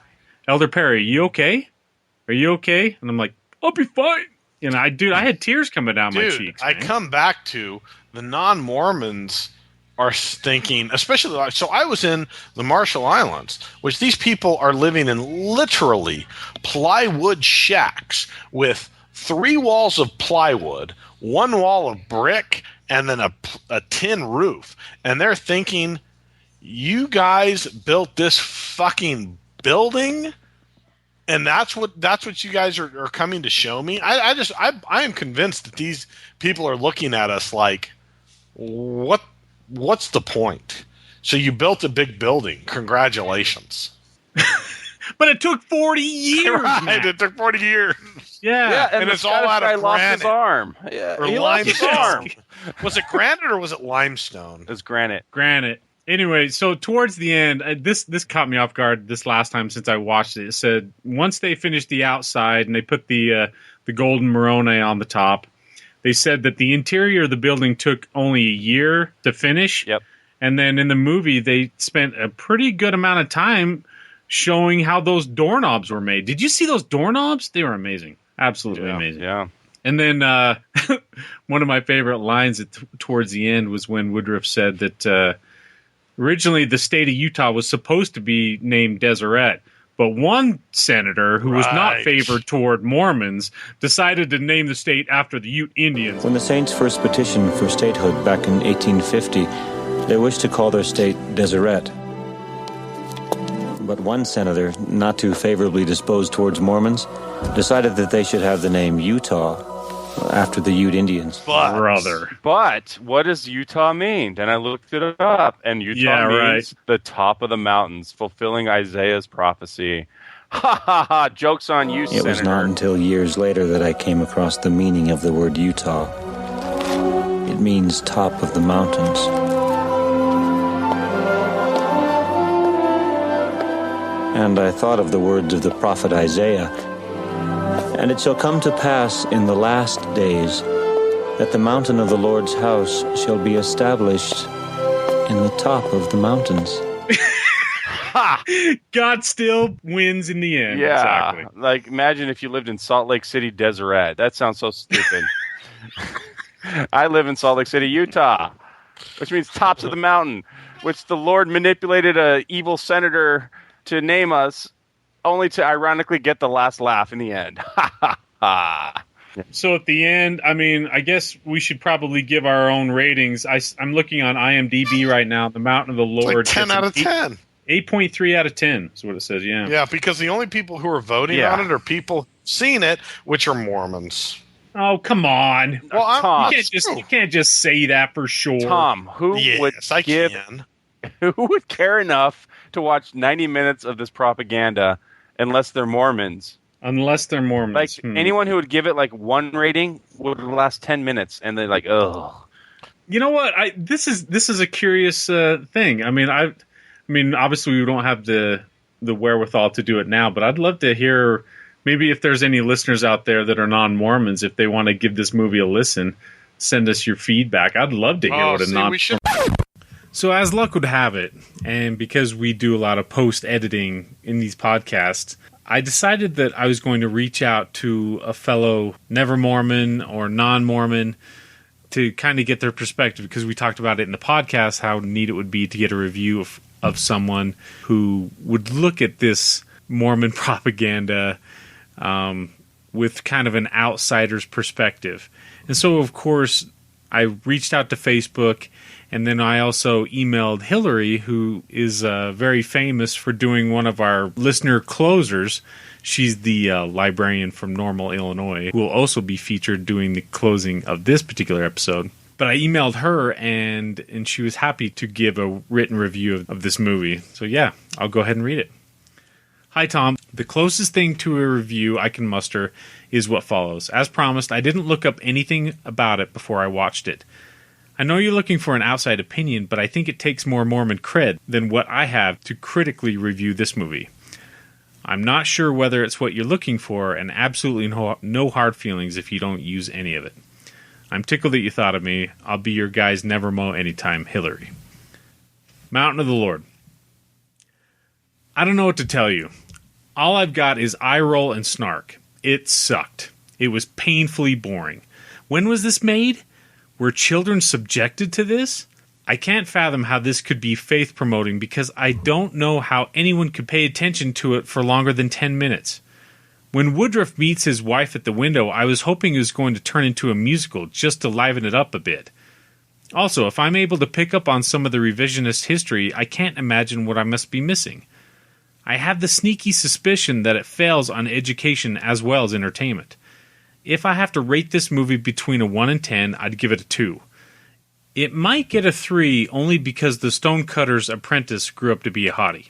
[SPEAKER 3] "Elder Perry, you okay? Are you okay?" And I'm like, "I'll be fine." I had tears coming down my cheeks.
[SPEAKER 5] I come back to the non-Mormons are thinking, especially, so I was in the Marshall Islands, which these people are living in literally plywood shacks with 3 walls of plywood, 1 wall of brick, and then a tin roof. And they're thinking, you guys built this fucking building? And that's what you guys are coming to show me. I am convinced that these people are looking at us like, what's the point? So you built a big building. Congratulations.
[SPEAKER 3] But it took 40 years.
[SPEAKER 5] Right, it took 40 years.
[SPEAKER 3] Yeah,
[SPEAKER 5] and it's all out of granite.
[SPEAKER 4] Lost his arm. Yeah,
[SPEAKER 5] or
[SPEAKER 4] he lost his arm.
[SPEAKER 5] Was it granite or was it limestone?
[SPEAKER 4] It was granite.
[SPEAKER 3] Granite. Anyway, so towards the end, this caught me off guard this last time since I watched it. It said once they finished the outside and they put the golden Moroni on the top, they said that the interior of the building took only a year to finish.
[SPEAKER 4] Yep.
[SPEAKER 3] And then in the movie, they spent a pretty good amount of time showing how those doorknobs were made. Did you see those doorknobs? They were amazing. Absolutely amazing.
[SPEAKER 4] Yeah.
[SPEAKER 3] And then one of my favorite lines towards the end was when Woodruff said that originally the state of Utah was supposed to be named Deseret, but one senator who was not favored toward Mormons decided to name the state after the Ute Indians.
[SPEAKER 1] When the Saints first petitioned for statehood back in 1850, they wished to call their state Deseret. But one senator, not too favorably disposed towards Mormons, decided that they should have the name Utah after the Ute Indians.
[SPEAKER 4] But what does Utah mean? And I looked it up, and Utah means the top of the mountains, fulfilling Isaiah's prophecy. Ha ha ha! Joke's on you, Senator.
[SPEAKER 1] It was not until years later that I came across the meaning of the word Utah. It means top of the mountains. And I thought of the words of the prophet Isaiah. And it shall come to pass in the last days that the mountain of the Lord's house shall be established in the top of the mountains.
[SPEAKER 3] God still wins in the end.
[SPEAKER 4] Yeah,
[SPEAKER 3] exactly.
[SPEAKER 4] Like imagine if you lived in Salt Lake City, Deseret. That sounds so stupid. I live in Salt Lake City, Utah, which means tops of the mountain, which the Lord manipulated a evil senator to name us, only to ironically get the last laugh in the end. Ha ha ha.
[SPEAKER 3] So at the end, I mean, I guess we should probably give our own ratings. I'm looking on IMDb right now. The Mountain of the Lord.
[SPEAKER 5] It's like 10 out of 10.
[SPEAKER 3] 8.3 out of 10 is what it says, yeah.
[SPEAKER 5] Yeah, because the only people who are voting on it are people who've seen it, which are Mormons.
[SPEAKER 3] Oh, come on.
[SPEAKER 5] Well,
[SPEAKER 3] Tom, you can't just say that for sure.
[SPEAKER 4] Tom, who would care enough to watch 90 minutes of this propaganda unless they're Mormons?
[SPEAKER 3] Unless they're Mormons.
[SPEAKER 4] Like anyone who would give it like 1 rating would last 10 minutes, and they're like, ugh.
[SPEAKER 3] You know what? This is a curious thing. I mean, obviously we don't have the wherewithal to do it now, but I'd love to hear maybe if there's any listeners out there that are non-Mormons, if they want to give this movie a listen, send us your feedback. I'd love to hear what a non. So as luck would have it, and because we do a lot of post-editing in these podcasts, I decided that I was going to reach out to a fellow Never Mormon or non-Mormon to kind of get their perspective, because we talked about it in the podcast, how neat it would be to get a review of someone who would look at this Mormon propaganda with kind of an outsider's perspective. And so, of course, I reached out to Facebook, and then I also emailed Hillary, who is very famous for doing one of our listener closers. She's the librarian from Normal, Illinois, who will also be featured doing the closing of this particular episode. But I emailed her, and she was happy to give a written review of this movie. So yeah, I'll go ahead and read it. Hi, Tom. The closest thing to a review I can muster is what follows. As promised, I didn't look up anything about it before I watched it. I know you're looking for an outside opinion, but I think it takes more Mormon cred than what I have to critically review this movie. I'm not sure whether it's what you're looking for, and absolutely no hard feelings if you don't use any of it. I'm tickled that you thought of me. I'll be your guy's Nevermo anytime, Hillary. Mountain of the Lord. I don't know what to tell you. All I've got is eye roll and snark. It sucked. It was painfully boring. When was this made? Were children subjected to this? I can't fathom how this could be faith-promoting, because I don't know how anyone could pay attention to it for longer than 10 minutes. When Woodruff meets his wife at the window, I was hoping it was going to turn into a musical just to liven it up a bit. Also, if I'm able to pick up on some of the revisionist history, I can't imagine what I must be missing. I have the sneaky suspicion that it fails on education as well as entertainment. If I have to rate this movie between a 1 and 10, I'd give it a 2. It might get a 3 only because the stonecutter's apprentice grew up to be a hottie.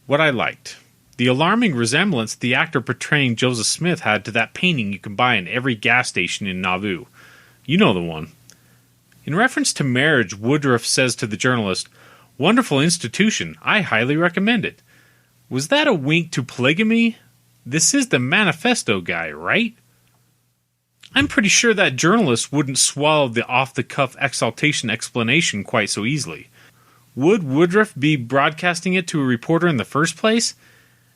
[SPEAKER 3] What I liked. The alarming resemblance the actor portraying Joseph Smith had to that painting you can buy in every gas station in Nauvoo. You know the one. In reference to marriage, Woodruff says to the journalist, "Wonderful institution. I highly recommend it." Was that a wink to polygamy? This is the manifesto guy, right? I'm pretty sure that journalist wouldn't swallow the off-the-cuff exaltation explanation quite so easily. Would Woodruff be broadcasting it to a reporter in the first place?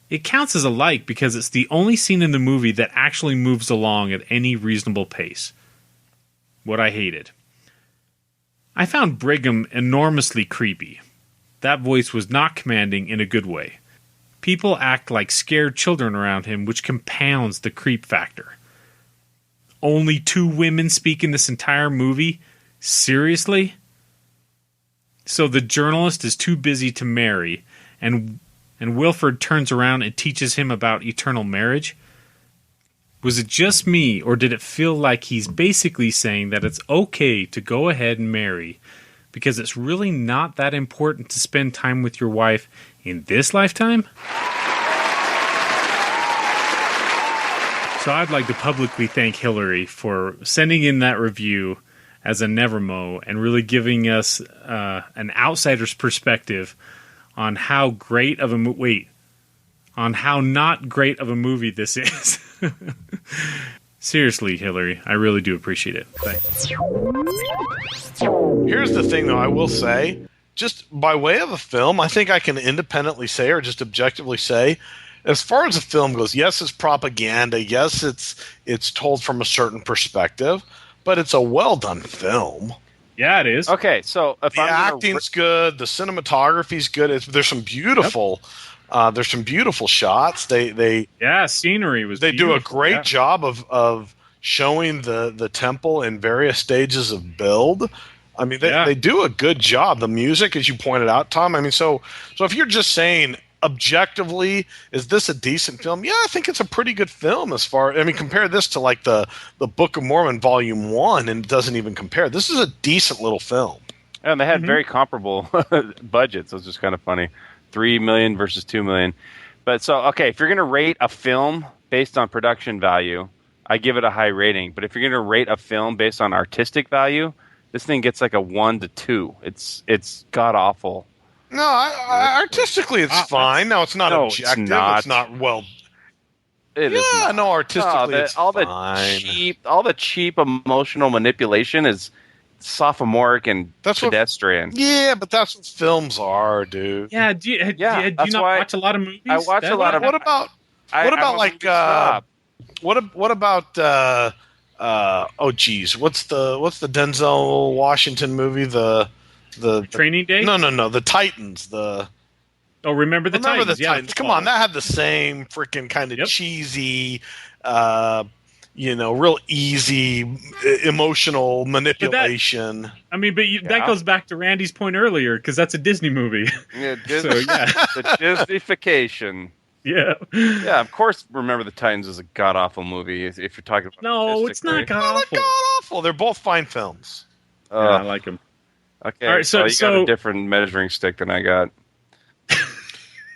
[SPEAKER 3] It counts as a like because it's the only scene in the movie that actually moves along at any reasonable pace. What I hated. I found Brigham enormously creepy. That voice was not commanding in a good way. People act like scared children around him, which compounds the creep factor. Only 2 women speak in this entire movie? Seriously? So the journalist is too busy to marry, and Wilford turns around and teaches him about eternal marriage? Was it just me, or did it feel like he's basically saying that it's okay to go ahead and marry because it's really not that important to spend time with your wife in this lifetime? So I'd like to publicly thank Hillary for sending in that review as a Nevermo and really giving us an outsider's perspective on how great of a on how not great of a movie this is. Seriously, Hillary, I really do appreciate it. Thanks.
[SPEAKER 5] Here's the thing, though, I will say, just by way of a film, I think I can independently say, or just objectively say, as far as the film goes, yes, it's propaganda. Yes, it's told from a certain perspective, but it's a well-done film.
[SPEAKER 3] Yeah, it is.
[SPEAKER 4] Okay, so if
[SPEAKER 5] the acting's good, the cinematography's good. There's some beautiful, there's some beautiful shots.
[SPEAKER 3] Scenery was.
[SPEAKER 5] They do a great job of showing the temple in various stages of build. I mean, they do a good job. The music, as you pointed out, Tom. I mean, so if you're just saying objectively, is this a decent film? Yeah, I think it's a pretty good film as far. I mean, compare this to like the Book of Mormon Volume 1, and it doesn't even compare. This is a decent little film.
[SPEAKER 4] And they had very comparable budgets. So it's just kind of funny. $3 million versus $2 million. But so, okay, if you're going to rate a film based on production value, I give it a high rating. But if you're going to rate a film based on artistic value, This thing gets like a 1 to 2. It's god awful.
[SPEAKER 5] No, artistically it's fine. No, it's not objective. It's not well.
[SPEAKER 4] It is not.
[SPEAKER 5] No, artistically it's
[SPEAKER 4] all
[SPEAKER 5] fine.
[SPEAKER 4] The cheap emotional manipulation is sophomoric and pedestrian.
[SPEAKER 5] Yeah, but that's what films are, dude.
[SPEAKER 3] Yeah, do you not watch a lot of movies?
[SPEAKER 4] I watch a lot of.
[SPEAKER 5] What about oh geez, what's the Denzel Washington movie? The
[SPEAKER 3] Training Day?
[SPEAKER 5] No, the Titans.
[SPEAKER 3] Remember the Titans?
[SPEAKER 5] Titans. Come on, that had the same freaking kind of cheesy, real easy emotional manipulation.
[SPEAKER 3] That goes back to Randy's point earlier because that's a Disney movie.
[SPEAKER 4] Yeah,
[SPEAKER 3] the
[SPEAKER 4] Disneyfication.
[SPEAKER 3] Yeah.
[SPEAKER 4] Yeah, of course. Remember the Titans is a god awful movie. If you're talking about
[SPEAKER 3] it's not god
[SPEAKER 5] awful. They're both fine films.
[SPEAKER 3] I like them.
[SPEAKER 4] Okay,
[SPEAKER 3] all right, so
[SPEAKER 4] you got a different measuring stick than I got.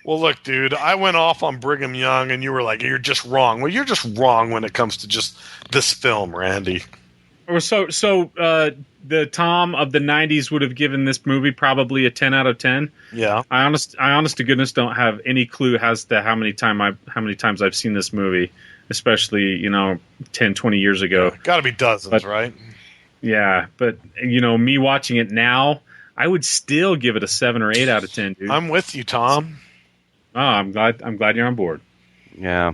[SPEAKER 5] Well, look, dude, I went off on Brigham Young, and you were like, "You're just wrong." Well, you're just wrong when it comes to just this film, Randy.
[SPEAKER 3] So the Tom of the '90s would have given this movie probably a 10 out of 10.
[SPEAKER 5] Yeah,
[SPEAKER 3] I honest to goodness don't have any clue as to how many times I've seen this movie, especially 10, 20 years ago.
[SPEAKER 5] Got to be dozens, right?
[SPEAKER 3] Yeah, but me watching it now, I would still give it a 7 or 8 out of 10, dude.
[SPEAKER 5] I'm with you, Tom.
[SPEAKER 3] Oh, I'm glad you're on board.
[SPEAKER 4] Yeah.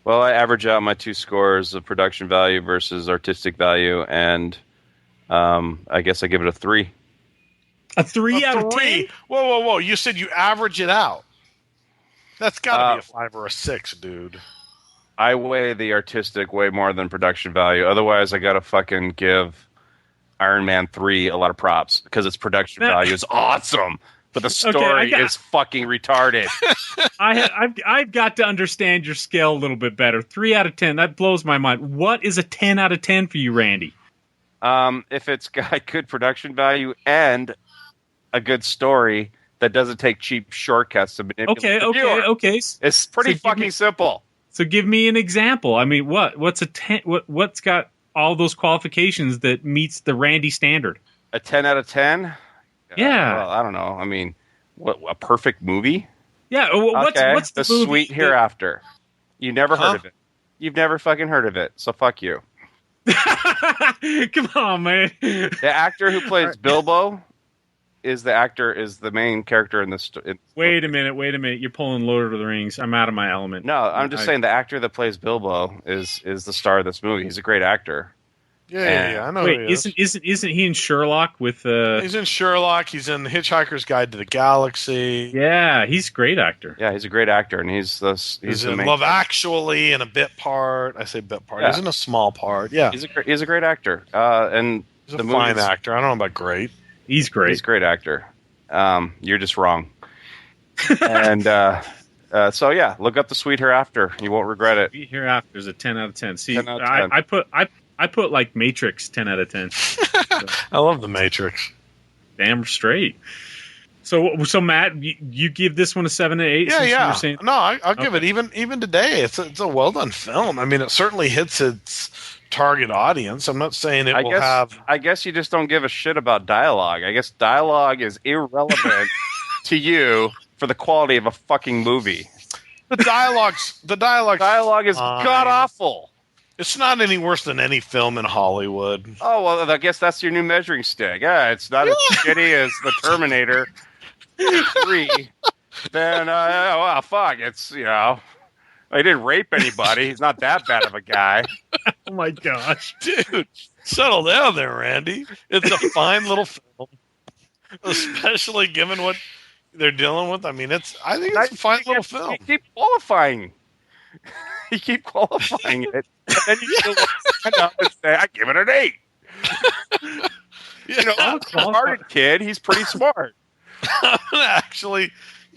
[SPEAKER 4] Well, I average out my 2 scores of production value versus artistic value, and I guess I give it a 3.
[SPEAKER 3] A 3 out of 10?
[SPEAKER 5] Whoa! You said you average it out. That's got to be a 5 or a 6, dude.
[SPEAKER 4] I weigh the artistic way more than production value. Otherwise, I got to fucking give Iron Man 3 a lot of props because its production value is awesome. But the story is fucking retarded.
[SPEAKER 3] I've got to understand your scale a little bit better. 3 out of 10, that blows my mind. What is a 10 out of 10 for you, Randy?
[SPEAKER 4] If it's got good production value and a good story that doesn't take cheap shortcuts to manipulate the viewer.
[SPEAKER 3] Okay.
[SPEAKER 4] It's pretty fucking simple.
[SPEAKER 3] So give me an example. I mean, what's a 10? What's got all those qualifications that meets the Randy standard?
[SPEAKER 4] A 10 out of 10?
[SPEAKER 3] Yeah.
[SPEAKER 4] Well, I don't know. I mean, what a perfect movie?
[SPEAKER 3] Yeah. What's the movie
[SPEAKER 4] Sweet Hereafter? You never heard of it. You've never fucking heard of it. So fuck you.
[SPEAKER 3] Come on, man.
[SPEAKER 4] The actor who plays Bilbo is the main character in this.
[SPEAKER 3] Wait a minute. You're pulling Lord of the Rings. I'm out of my element.
[SPEAKER 4] No, I'm just saying the actor that plays Bilbo is the star of this movie. He's a great actor.
[SPEAKER 5] Yeah, I know.
[SPEAKER 3] Wait, isn't he in Sherlock with?
[SPEAKER 5] He's in Sherlock. He's in Hitchhiker's Guide to the Galaxy.
[SPEAKER 3] Yeah, he's a great actor.
[SPEAKER 4] Yeah, he's a great actor, and he's
[SPEAKER 5] in Love Actually in a bit part. I say bit part. Yeah. He's in a small part. Yeah,
[SPEAKER 4] he's a great actor. And
[SPEAKER 5] he's a fine actor. I don't know about great.
[SPEAKER 3] He's great.
[SPEAKER 4] He's a great actor. You're just wrong. And so yeah, look up The Sweet Hereafter. You won't regret it.
[SPEAKER 3] Sweet Hereafter is a 10 out of 10. See,
[SPEAKER 4] 10 out of 10.
[SPEAKER 3] I put like Matrix 10 out of 10. So.
[SPEAKER 5] I love the Matrix.
[SPEAKER 3] Damn straight. So Matt, you give this one a 7 to 8?
[SPEAKER 5] Yeah. No, I'll give it even today. It's a well done film. I mean, it certainly hits its target audience. I'm not saying it will have.
[SPEAKER 4] I guess you just don't give a shit about dialogue. I guess dialogue is irrelevant to you for the quality of a fucking movie.
[SPEAKER 5] The dialogue
[SPEAKER 4] is god awful.
[SPEAKER 5] It's not any worse than any film in Hollywood.
[SPEAKER 4] Oh, well, I guess that's your new measuring stick. Yeah, it's not as shitty as The Terminator 3. Then, well, fuck, it's, he didn't rape anybody. He's not that bad of a guy.
[SPEAKER 3] Oh, my gosh.
[SPEAKER 5] Dude, settle down there, Randy. It's a fine little film, especially given what they're dealing with. I mean, I think it's a fine little film.
[SPEAKER 4] You keep qualifying. You keep qualifying it. And then you still stand up and say, I give it an 8. Smart kid. He's pretty smart.
[SPEAKER 5] Actually,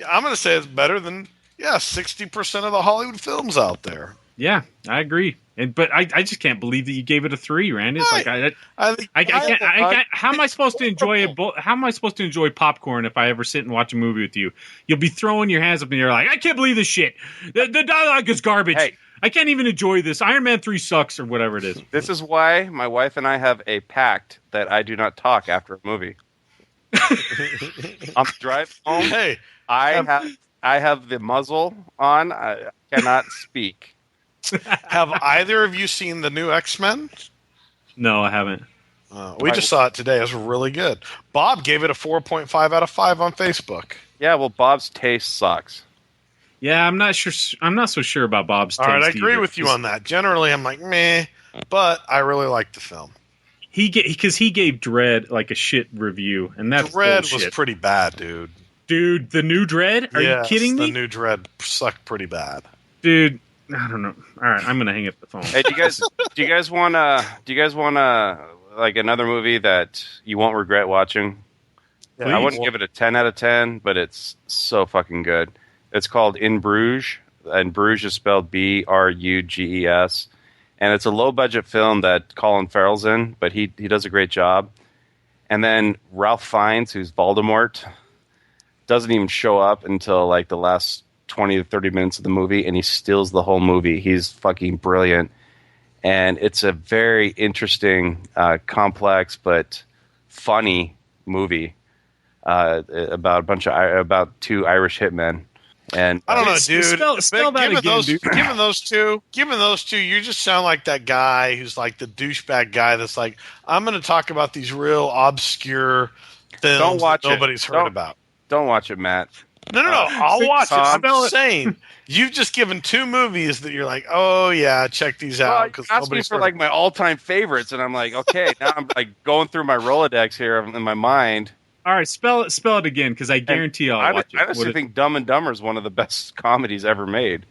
[SPEAKER 5] I'm going to say it's better than 60% of the Hollywood films out there.
[SPEAKER 3] Yeah, I agree. But I just can't believe that you gave it a 3, Randy. It's like I can't. How am I supposed to enjoy it? How am I supposed to enjoy popcorn if I ever sit and watch a movie with you? You'll be throwing your hands up and you're like, I can't believe this shit. The dialogue is garbage.
[SPEAKER 4] Hey.
[SPEAKER 3] I can't even enjoy this. Iron Man 3 sucks or whatever it is.
[SPEAKER 4] This is why my wife and I have a pact that I do not talk after a movie. On the drive home,
[SPEAKER 5] Hey,
[SPEAKER 4] I have the muzzle on. I cannot speak.
[SPEAKER 5] have either of you seen the new X-Men?
[SPEAKER 3] No, I haven't.
[SPEAKER 5] We just saw it today. It was really good. Bob gave it a 4.5 out of 5 on Facebook.
[SPEAKER 4] Yeah, well, Bob's taste sucks.
[SPEAKER 3] Yeah, I'm not sure. I'm not so sure about Bob's taste.
[SPEAKER 5] All right, I agree
[SPEAKER 3] either.
[SPEAKER 5] with you on that. Generally, I'm like, meh, but I really like the film.
[SPEAKER 3] He gave Dredd like a shit review, and that's
[SPEAKER 5] Dredd
[SPEAKER 3] bullshit.
[SPEAKER 5] was pretty bad, dude.
[SPEAKER 3] Dude, the new Dredd? Are you kidding me?
[SPEAKER 5] The new Dredd sucked pretty bad.
[SPEAKER 3] Dude, I don't know. All right, I'm gonna hang up the phone.
[SPEAKER 4] Hey, do you guys want like another movie that you won't regret watching?
[SPEAKER 5] Yeah,
[SPEAKER 4] I wouldn't give it a 10 out of 10, but it's so fucking good. It's called In Bruges, and Bruges is spelled Bruges, and it's a low-budget film that Colin Farrell's in, but he does a great job. And then Ralph Fiennes, who's Voldemort, doesn't even show up until like the last 20 to 30 minutes of the movie, and he steals the whole movie. He's fucking brilliant. And it's a very interesting, complex, but funny movie about 2 Irish hitmen. And
[SPEAKER 5] I don't know, dude.
[SPEAKER 3] Spell that again, dude.
[SPEAKER 5] Given those two, you just sound like that guy who's like the douchebag guy that's like, I'm going to talk about these real obscure films that nobody's heard about.
[SPEAKER 4] Don't watch it, Matt.
[SPEAKER 5] No. I'll watch it. I'm just saying, you've just given 2 movies that you're like, oh yeah, check these out.
[SPEAKER 4] Because asked me for like my all-time favorites, and I'm like, okay, now I'm like going through my Rolodex here in my mind.
[SPEAKER 3] All right, spell it again, because I guarantee I'll watch it.
[SPEAKER 4] I honestly think Dumb and Dumber is one of the best comedies ever made.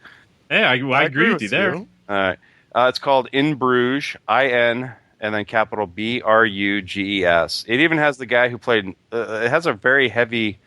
[SPEAKER 3] Yeah, I agree with you there.
[SPEAKER 4] All right. It's called In Bruges, IN, and then capital BRUGES. It even has the guy who played. It has a very heavy.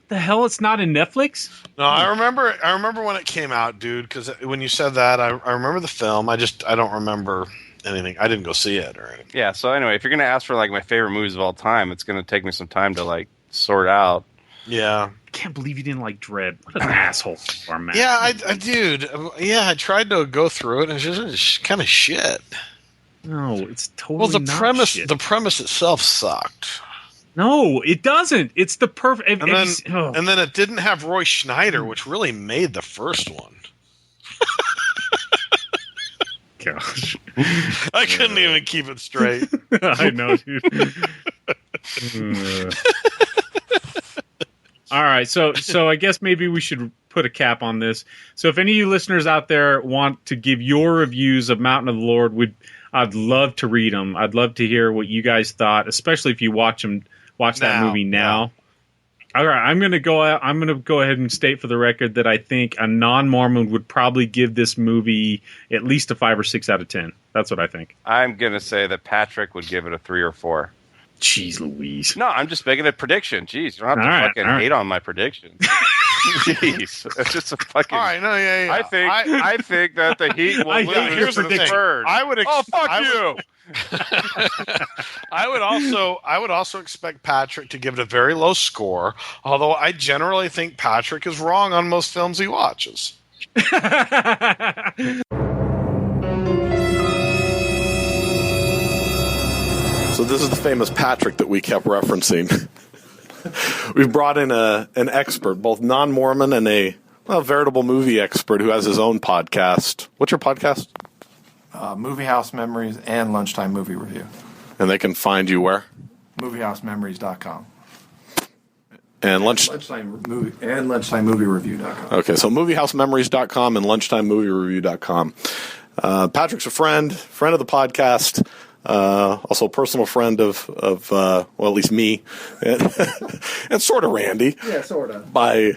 [SPEAKER 3] The hell, it's not in Netflix?
[SPEAKER 5] No, I remember when it came out, dude. Because when you said that, I remember the film. I don't remember anything. I didn't go see it or anything.
[SPEAKER 4] Yeah. So anyway, if you're gonna ask for like my favorite movies of all time, it's gonna take me some time to like sort out.
[SPEAKER 5] Yeah.
[SPEAKER 3] I can't believe you didn't like Dredd. What an asshole you are, man.
[SPEAKER 5] Yeah, I tried to go through it, and it's just kind of shit.
[SPEAKER 3] No, it's totally
[SPEAKER 5] the premise.
[SPEAKER 3] shit.
[SPEAKER 5] The premise itself sucked.
[SPEAKER 3] No, it doesn't. It's the perfect.
[SPEAKER 5] And then it didn't have Roy Schneider, which really made the first one.
[SPEAKER 3] Gosh,
[SPEAKER 5] I couldn't even keep it straight.
[SPEAKER 3] I know, dude. All right, so I guess maybe we should put a cap on this. So if any of you listeners out there want to give your reviews of Mountain of the Lord, I'd love to read them. I'd love to hear what you guys thought, especially if you watch that movie now. Yeah. All right, I'm going to go ahead and state for the record that I think a non-Mormon would probably give this movie at least a 5 or 6 out of 10. That's what I think.
[SPEAKER 4] I'm going to say that Patrick would give it a 3 or 4.
[SPEAKER 3] Jeez Louise.
[SPEAKER 4] No, I'm just making a prediction. Jeez, you don't have to hate on my predictions. Jeez, it's just a fucking.
[SPEAKER 5] All right, no, yeah.
[SPEAKER 4] I think that the Heat will lose.
[SPEAKER 5] Here's the thing. I would.
[SPEAKER 4] You.
[SPEAKER 5] I would also expect Patrick to give it a very low score. Although I generally think Patrick is wrong on most films he watches.
[SPEAKER 13] So this is the famous Patrick that we kept referencing. We've brought in an expert, both non-Mormon and a veritable movie expert who has his own podcast. What's your podcast?
[SPEAKER 14] Movie House Memories and Lunchtime Movie Review.
[SPEAKER 13] And they can find you where?
[SPEAKER 14] MovieHouseMemories.com.
[SPEAKER 13] And
[SPEAKER 14] Lunchtime LunchtimeMovieReview.com.
[SPEAKER 13] Okay, so MovieHouseMemories.com and LunchtimeMovieReview.com. Patrick's a friend of the podcast. Also a personal friend of at least me, and sort of Randy.
[SPEAKER 14] Yeah, sort of.
[SPEAKER 13] By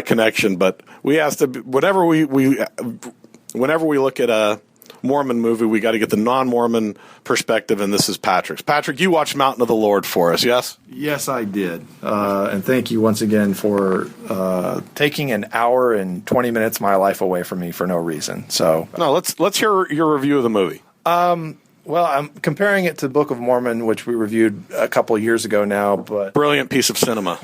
[SPEAKER 13] connection, but we asked to whenever we look at Mormon movie, we got to get the non-Mormon perspective, and this is Patrick's. Patrick, you watched Mountain of the Lord for us, yes?
[SPEAKER 14] Yes, I did. And thank you once again for taking an hour and 20 minutes of my life away from me for no reason. So
[SPEAKER 13] no, let's hear your review of the movie.
[SPEAKER 14] Well, I'm comparing it to Book of Mormon, which we reviewed a couple of years ago now. But
[SPEAKER 13] brilliant piece of cinema.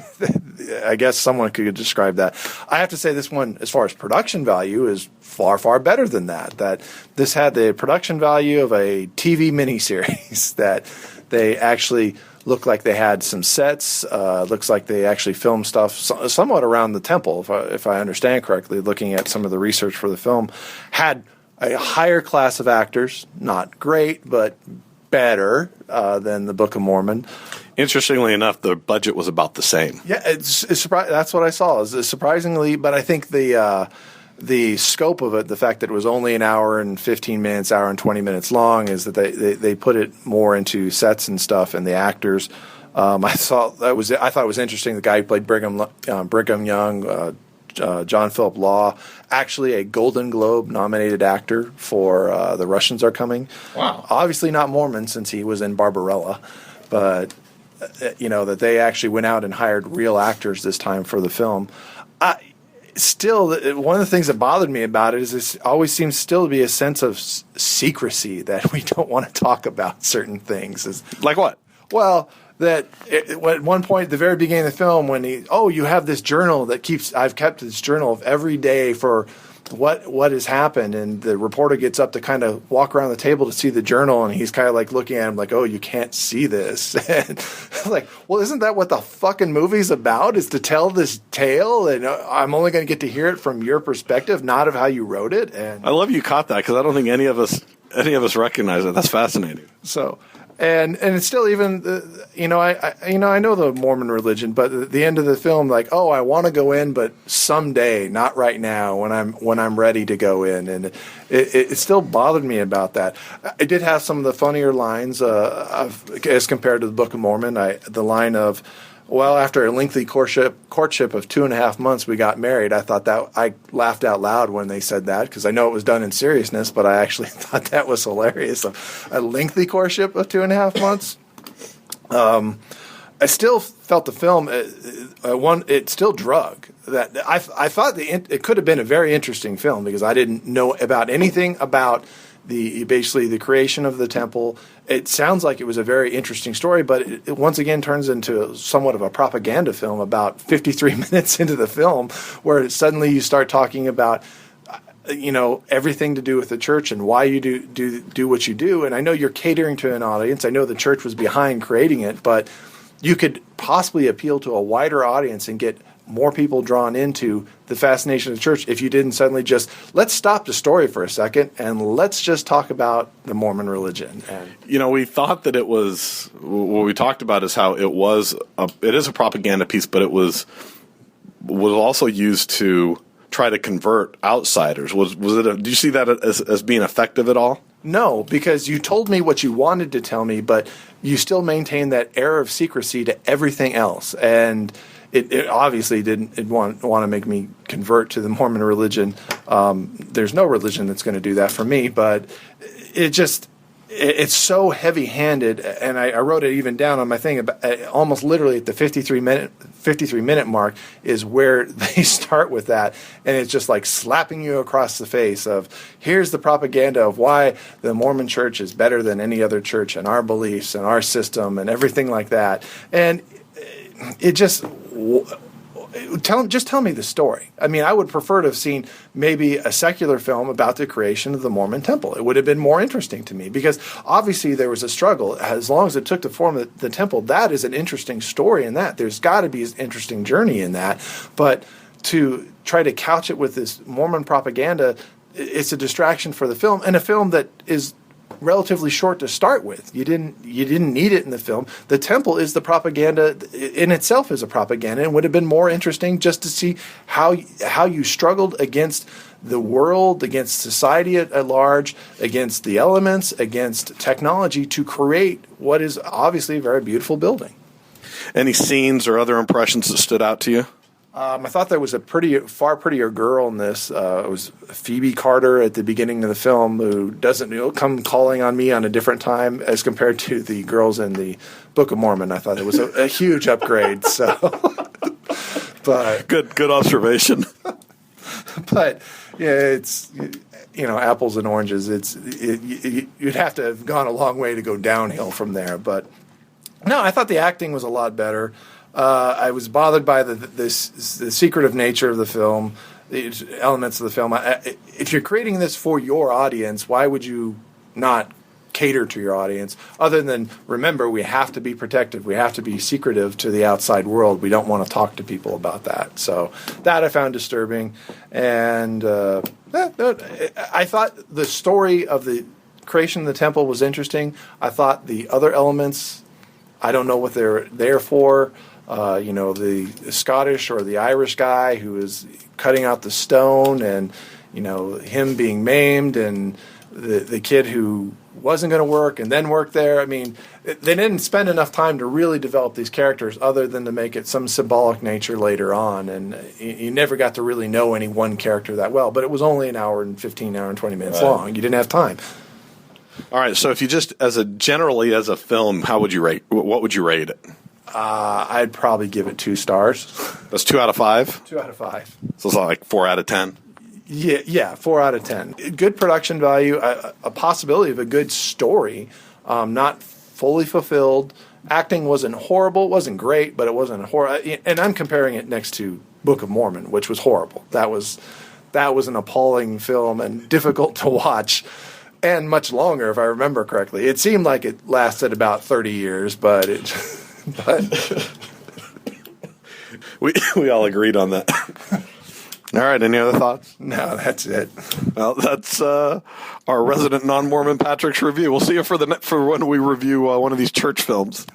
[SPEAKER 14] I guess someone could describe that. I have to say this one, as far as production value, is far, far better than that. That this had the production value of a TV miniseries, that they actually looked like they had some sets. Looks like they actually filmed stuff somewhat around the temple, if I understand correctly, looking at some of the research for the film. Had a higher class of actors, not great, but better than the Book of Mormon.
[SPEAKER 13] Interestingly enough, the budget was about the same.
[SPEAKER 14] Yeah, it's that's what I saw. Is surprisingly, but I think the scope of it, the fact that it was only an hour and 15 minutes, hour and 20 minutes long, is that they put it more into sets and stuff, and the actors. I thought it was interesting. The guy who played Brigham Young. John Philip Law, actually a Golden Globe nominated actor for The Russians Are Coming.
[SPEAKER 5] Wow.
[SPEAKER 14] Obviously not Mormon, since he was in Barbarella, but that they actually went out and hired real actors this time for the film. Still, one of the things that bothered me about it is this always seems still to be a sense of secrecy, that we don't want to talk about certain things.
[SPEAKER 13] Like what?
[SPEAKER 14] Well, that at one point at the very beginning of the film, when you have this journal I've kept this journal of every day for what has happened, and the reporter gets up to kind of walk around the table to see the journal, and he's kind of like looking at him like, oh, you can't see this. And like, well, isn't that what the fucking movie's about, is to tell this tale, and I'm only going to get to hear it from your perspective, not of how you wrote it. And
[SPEAKER 13] I love you caught that, because I don't think any of us recognize it. That's fascinating.
[SPEAKER 14] So and it's still even I know the Mormon religion, but at the end of the film, like, oh, I want to go in, but someday, not right now, when I'm ready to go in, and it still bothered me about that. It did have some of the funnier lines as compared to the Book of Mormon. The line of, well, after a lengthy courtship of 2.5 months, we got married. I thought that I laughed out loud when they said that, because I know it was done in seriousness, but I actually thought that was hilarious. A lengthy courtship of 2.5 months. I still felt the film it still drug. That I thought it could have been a very interesting film, because I didn't know about anything about basically the creation of the temple. It sounds like it was a very interesting story, but it once again turns into somewhat of a propaganda film about 53 minutes into the film, where suddenly you start talking about everything to do with the church and why you do what you do. And I know you're catering to an audience. I know the church was behind creating it, but you could possibly appeal to a wider audience and get more people drawn into the fascination of the church if you didn't suddenly just, let's stop the story for a second and let's just talk about the Mormon religion. And
[SPEAKER 13] we thought that it was, what we talked about is how it is a propaganda piece, but it was also used to try to convert outsiders. Do you see that as being effective at all?
[SPEAKER 14] No, because you told me what you wanted to tell me, but you still maintain that air of secrecy to everything else. And it obviously didn't want to make me convert to the Mormon religion. There's no religion that's going to do that for me, but it's so heavy-handed, and I wrote it even down on my thing. About, almost literally at the 53-minute mark is where they start with that, and it's just like slapping you across the face of, here's the propaganda of why the Mormon Church is better than any other church, and our beliefs and our system and everything like that. And it just tell me the story. I mean, I would prefer to have seen maybe a secular film about the creation of the Mormon temple. It would have been more interesting to me, because obviously there was a struggle. As long as it took the form of the temple, that is an interesting story in that. There's got to be an interesting journey in that. But to try to couch it with this Mormon propaganda, it's a distraction for the film, and a film that is relatively short to start with. You didn't need it in the film. The temple is the propaganda in itself, is a propaganda, and would have been more interesting just to see how you struggled against the world, against society at large, against the elements, against technology to create what is obviously a very beautiful building.
[SPEAKER 13] Any scenes or other impressions that stood out to you?
[SPEAKER 14] I thought there was a far prettier girl in this. It was Phoebe Carter at the beginning of the film, who doesn't come calling on me on a different time as compared to the girls in the Book of Mormon. I thought it was a huge upgrade. So, but
[SPEAKER 13] good observation.
[SPEAKER 14] But yeah, it's apples and oranges. You'd have to have gone a long way to go downhill from there. But no, I thought the acting was a lot better. I was bothered by the secretive nature of the film, the elements of the film. If you're creating this for your audience, why would you not cater to your audience? Other than, remember, we have to be protective. We have to be secretive to the outside world. We don't want to talk to people about that. So that I found disturbing. And I thought the story of the creation of the temple was interesting. I thought the other elements, I don't know what they're there for. The Scottish or the Irish guy who is cutting out the stone, and him being maimed, and the kid who wasn't going to work and then worked there. I mean, they didn't spend enough time to really develop these characters other than to make it some symbolic nature later on, and you never got to really know any one character that well. But it was only an hour and 20 minutes long. You didn't have time.
[SPEAKER 13] All right, so if you just as a film, what would you rate it?
[SPEAKER 14] I'd probably give it 2 stars.
[SPEAKER 13] That's 2 out of 5?
[SPEAKER 14] 2 out of 5.
[SPEAKER 13] So it's like 4 out of 10?
[SPEAKER 14] Yeah, 4 out of 10. Good production value, a possibility of a good story, not fully fulfilled. Acting wasn't horrible, wasn't great, but it wasn't horrible. And I'm comparing it next to Book of Mormon, which was horrible. That was an appalling film and difficult to watch. And much longer, if I remember correctly. It seemed like it lasted about 30 years, but
[SPEAKER 13] we all agreed on that. All right, any other thoughts?
[SPEAKER 14] No, that's it.
[SPEAKER 13] Well, that's our resident non-Mormon Patrick's review. We'll see you for when we review one of these church films.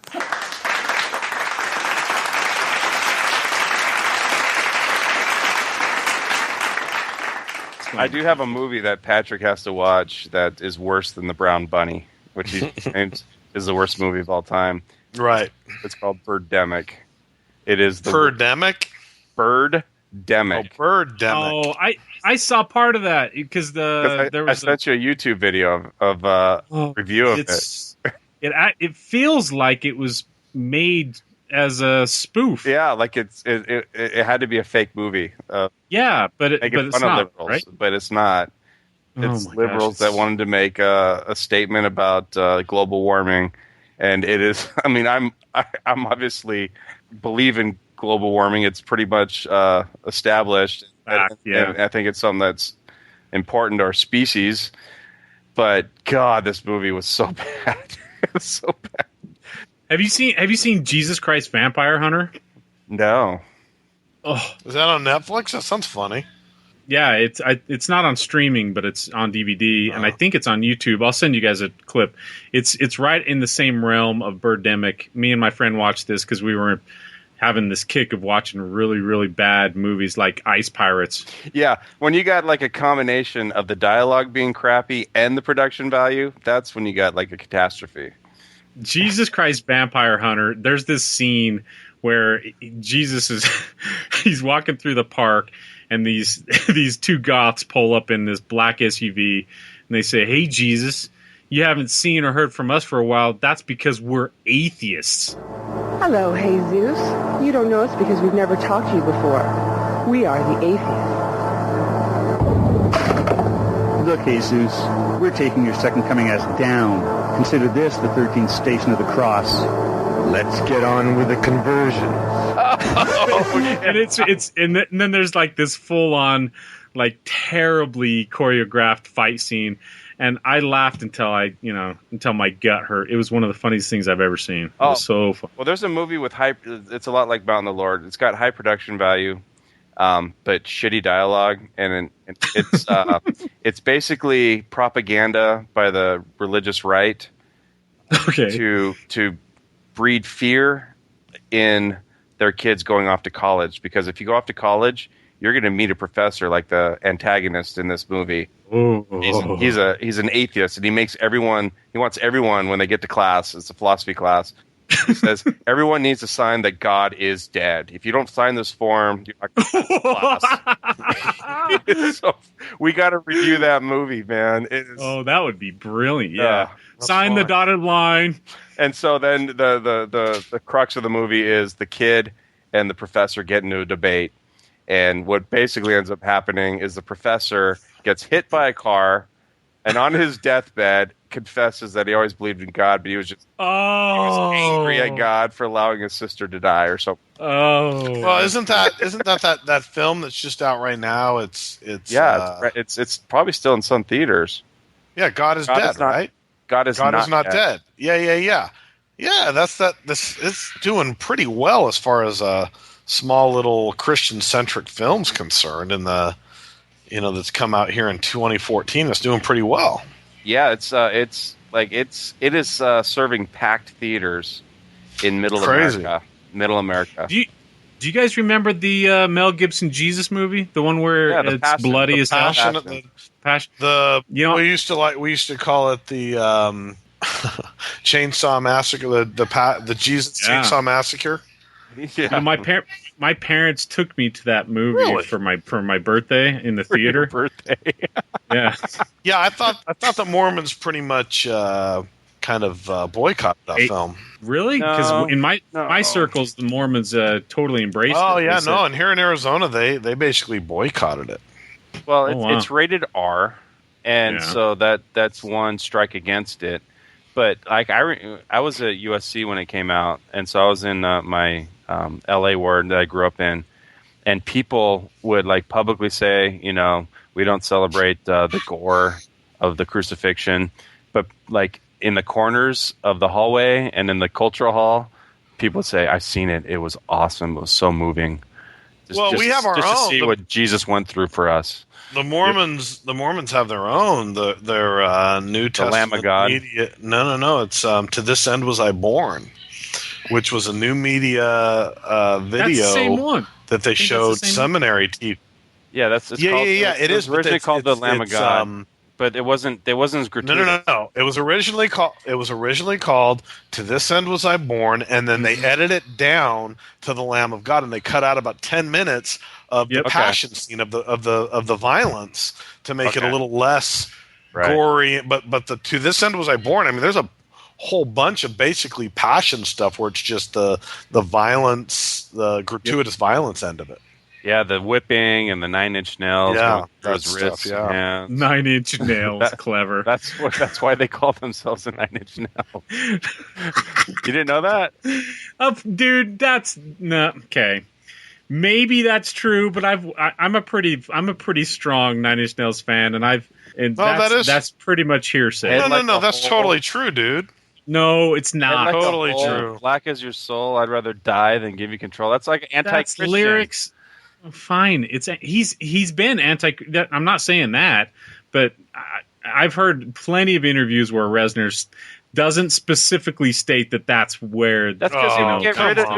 [SPEAKER 4] I do have a movie that Patrick has to watch that is worse than The Brown Bunny, which he claims is the worst movie of all time.
[SPEAKER 5] Right.
[SPEAKER 4] It's called Birdemic. It is the
[SPEAKER 5] Birdemic?
[SPEAKER 4] Birdemic.
[SPEAKER 5] Oh, Birdemic.
[SPEAKER 3] Oh, I saw part of that because
[SPEAKER 4] I sent you a YouTube video of review of it.
[SPEAKER 3] It feels like it was made as a spoof.
[SPEAKER 4] Yeah, like it had to be a fake movie.
[SPEAKER 3] Yeah, but it's not,
[SPEAKER 4] liberals, right? But it's not. It's liberals that wanted to make a statement about global warming, and it is. I mean, I'm obviously believe in global warming. It's pretty much established. And I think it's something that's important to our species. But God, this movie was so bad. It was so bad.
[SPEAKER 3] Have you seen Jesus Christ Vampire Hunter?
[SPEAKER 4] No.
[SPEAKER 3] Oh,
[SPEAKER 5] is that on Netflix? That sounds funny.
[SPEAKER 3] Yeah, it's not on streaming, but it's on DVD, and I think it's on YouTube. I'll send you guys a clip. It's right in the same realm of Birdemic. Me and my friend watched this because we were having this kick of watching really, really bad movies like Ice Pirates.
[SPEAKER 4] Yeah, when you got like a combination of the dialogue being crappy and the production value, that's when you got like a catastrophe.
[SPEAKER 3] Jesus Christ Vampire Hunter, there's this scene where Jesus he's walking through the park, and these 2 goths pull up in this black SUV, and they say, "Hey, Jesus, you haven't seen or heard from us for a while. That's because we're atheists."
[SPEAKER 15] Hello, Jesus. You don't know us because we've never talked to you before. We are the atheists.
[SPEAKER 16] Look, Jesus, we're taking your second coming as down. Consider this the 13th station of the cross. Let's get on with the conversion.
[SPEAKER 3] And then there's like this full on, like terribly choreographed fight scene, and I laughed until my gut hurt. It was one of the funniest things I've ever seen. It was so fun.
[SPEAKER 4] Well, there's a movie with it's a lot like Mountain of the Lord. It's got high production value, but shitty dialogue, and it's it's basically propaganda by the religious right to breed fear in their kids going off to college. Because if you go off to college, you're going to meet a professor like the antagonist in this movie. He's an atheist, and he wants everyone when they get to class, it's a philosophy class, He says, everyone needs to sign that God is dead. If you don't sign this form, you're not going to class. So we got to review that movie, man.
[SPEAKER 3] Oh, that would be brilliant. Yeah. Sign the dotted line.
[SPEAKER 4] And so then the crux of the movie is the kid and the professor get into a debate. And what basically ends up happening is the professor gets hit by a car and on his deathbed confesses that he always believed in God, but he was angry at God for allowing his sister to die or something.
[SPEAKER 3] Oh,
[SPEAKER 5] well, isn't that film that's just out right now? It's
[SPEAKER 4] probably still in some theaters.
[SPEAKER 5] Yeah, God is dead, right?
[SPEAKER 4] God is not
[SPEAKER 5] dead. Yeah. This is doing pretty well as far as small little Christian centric films concerned, and that's come out here in 2014. It's doing pretty well.
[SPEAKER 4] Yeah, it is serving packed theaters in Middle America. Do
[SPEAKER 3] you guys remember the Mel Gibson Jesus movie? The one where it's bloody as hell?
[SPEAKER 5] Passion. We used to call it the Chainsaw Massacre, the Jesus Chainsaw Massacre.
[SPEAKER 3] Yeah. My parents took me to that movie for my birthday in the theater.
[SPEAKER 4] Birthday.
[SPEAKER 3] Yeah.
[SPEAKER 5] Yeah, I thought the Mormons pretty much kind of boycotted that film.
[SPEAKER 3] Really? Because in my circles, the Mormons totally embraced it.
[SPEAKER 5] Oh yeah, and here in Arizona, they basically boycotted it.
[SPEAKER 4] Well, it's rated R, and so that's one strike against it. But like I was at USC when it came out, and so I was in my LA ward that I grew up in, and people would like publicly say, we don't celebrate the gore of the crucifixion, but like in the corners of the hallway and in the cultural hall, people would say, I've seen it. It was awesome. It was so moving.
[SPEAKER 5] We have our own.
[SPEAKER 4] Just to see what Jesus went through for us.
[SPEAKER 5] The Mormons have their own, their New Testament.
[SPEAKER 4] The Lamb of God.
[SPEAKER 5] Media. No. It's To This End Was I Born, which was a new media video
[SPEAKER 3] that's the same one.
[SPEAKER 5] That they showed seminary TV.
[SPEAKER 4] Yeah, it
[SPEAKER 5] is
[SPEAKER 4] originally called The Lamb of God. But it wasn't as gratuitous.
[SPEAKER 5] No. It was originally called To This End Was I Born, and then they edited it down to The Lamb of God, and they cut out about 10 minutes of the passion scene of the violence to make it a little less gory. But the To This End Was I Born, I mean, there's a whole bunch of basically passion stuff where it's just the violence, the gratuitous violence end of it.
[SPEAKER 4] Yeah, the whipping and the 9-inch nails.
[SPEAKER 5] Yeah,
[SPEAKER 4] those wrists. Yeah,
[SPEAKER 3] 9-inch nails. Clever.
[SPEAKER 4] That's why they call themselves a 9-inch nail. You didn't know that,
[SPEAKER 3] dude? That's okay. Maybe that's true, but I'm a pretty strong 9-inch Nails fan, and that's pretty much hearsay.
[SPEAKER 5] No, that's totally true, dude.
[SPEAKER 3] No, it's not
[SPEAKER 5] totally true.
[SPEAKER 4] Black as your soul. I'd rather die than give you control. That's like anti-Christian.
[SPEAKER 3] That's lyrics. Fine, he's been anti. I'm not saying that, but I've heard plenty of interviews where Reznor doesn't specifically state that that's where.
[SPEAKER 4] That's because it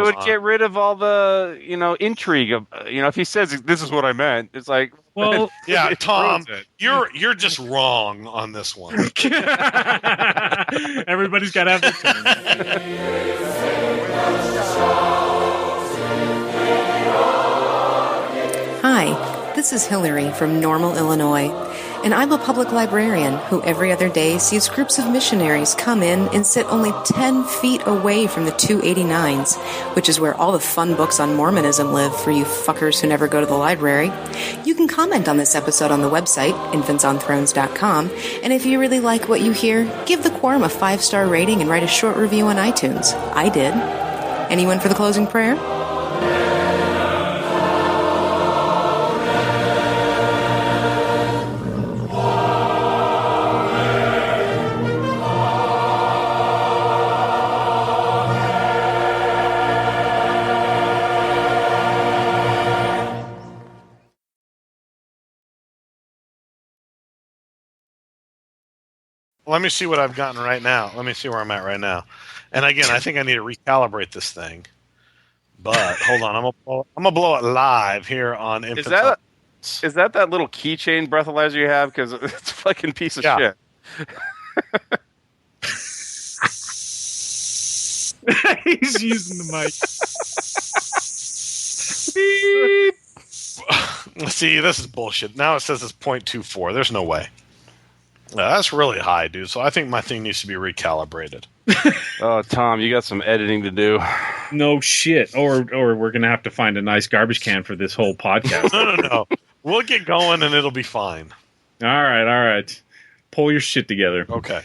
[SPEAKER 4] would get rid of all the intrigue of if he says this is what I meant. It's like,
[SPEAKER 3] well,
[SPEAKER 5] yeah, Tom, you're just wrong on this one.
[SPEAKER 3] Everybody's got to have their turn.
[SPEAKER 17] Hi, this is Hillary from Normal, Illinois, and I'm a public librarian who every other day sees groups of missionaries come in and sit only 10 feet away from the 289s, which is where all the fun books on Mormonism live for you fuckers who never go to the library. You can comment on this episode on the website, infantsonthrones.com, and if you really like what you hear, give the Quorum a 5-star rating and write a short review on iTunes. I did. Anyone for the closing prayer?
[SPEAKER 5] Let me see what I've gotten right now. Let me see where I'm at right now. And again, I think I need to recalibrate this thing. But hold on, I'm gonna blow it live here on.
[SPEAKER 4] Is that little keychain breathalyzer you have? Because it's a fucking piece of shit.
[SPEAKER 3] He's using the mic.
[SPEAKER 5] See, this is bullshit. Now it says it's 0.24. There's no way. That's really high, dude. So I think my thing needs to be recalibrated.
[SPEAKER 4] Oh, Tom, you got some editing to do.
[SPEAKER 3] No shit. Or we're going to have to find a nice garbage can for this whole podcast.
[SPEAKER 5] No. We'll get going and it'll be fine.
[SPEAKER 3] All right. Pull your shit together.
[SPEAKER 5] Okay.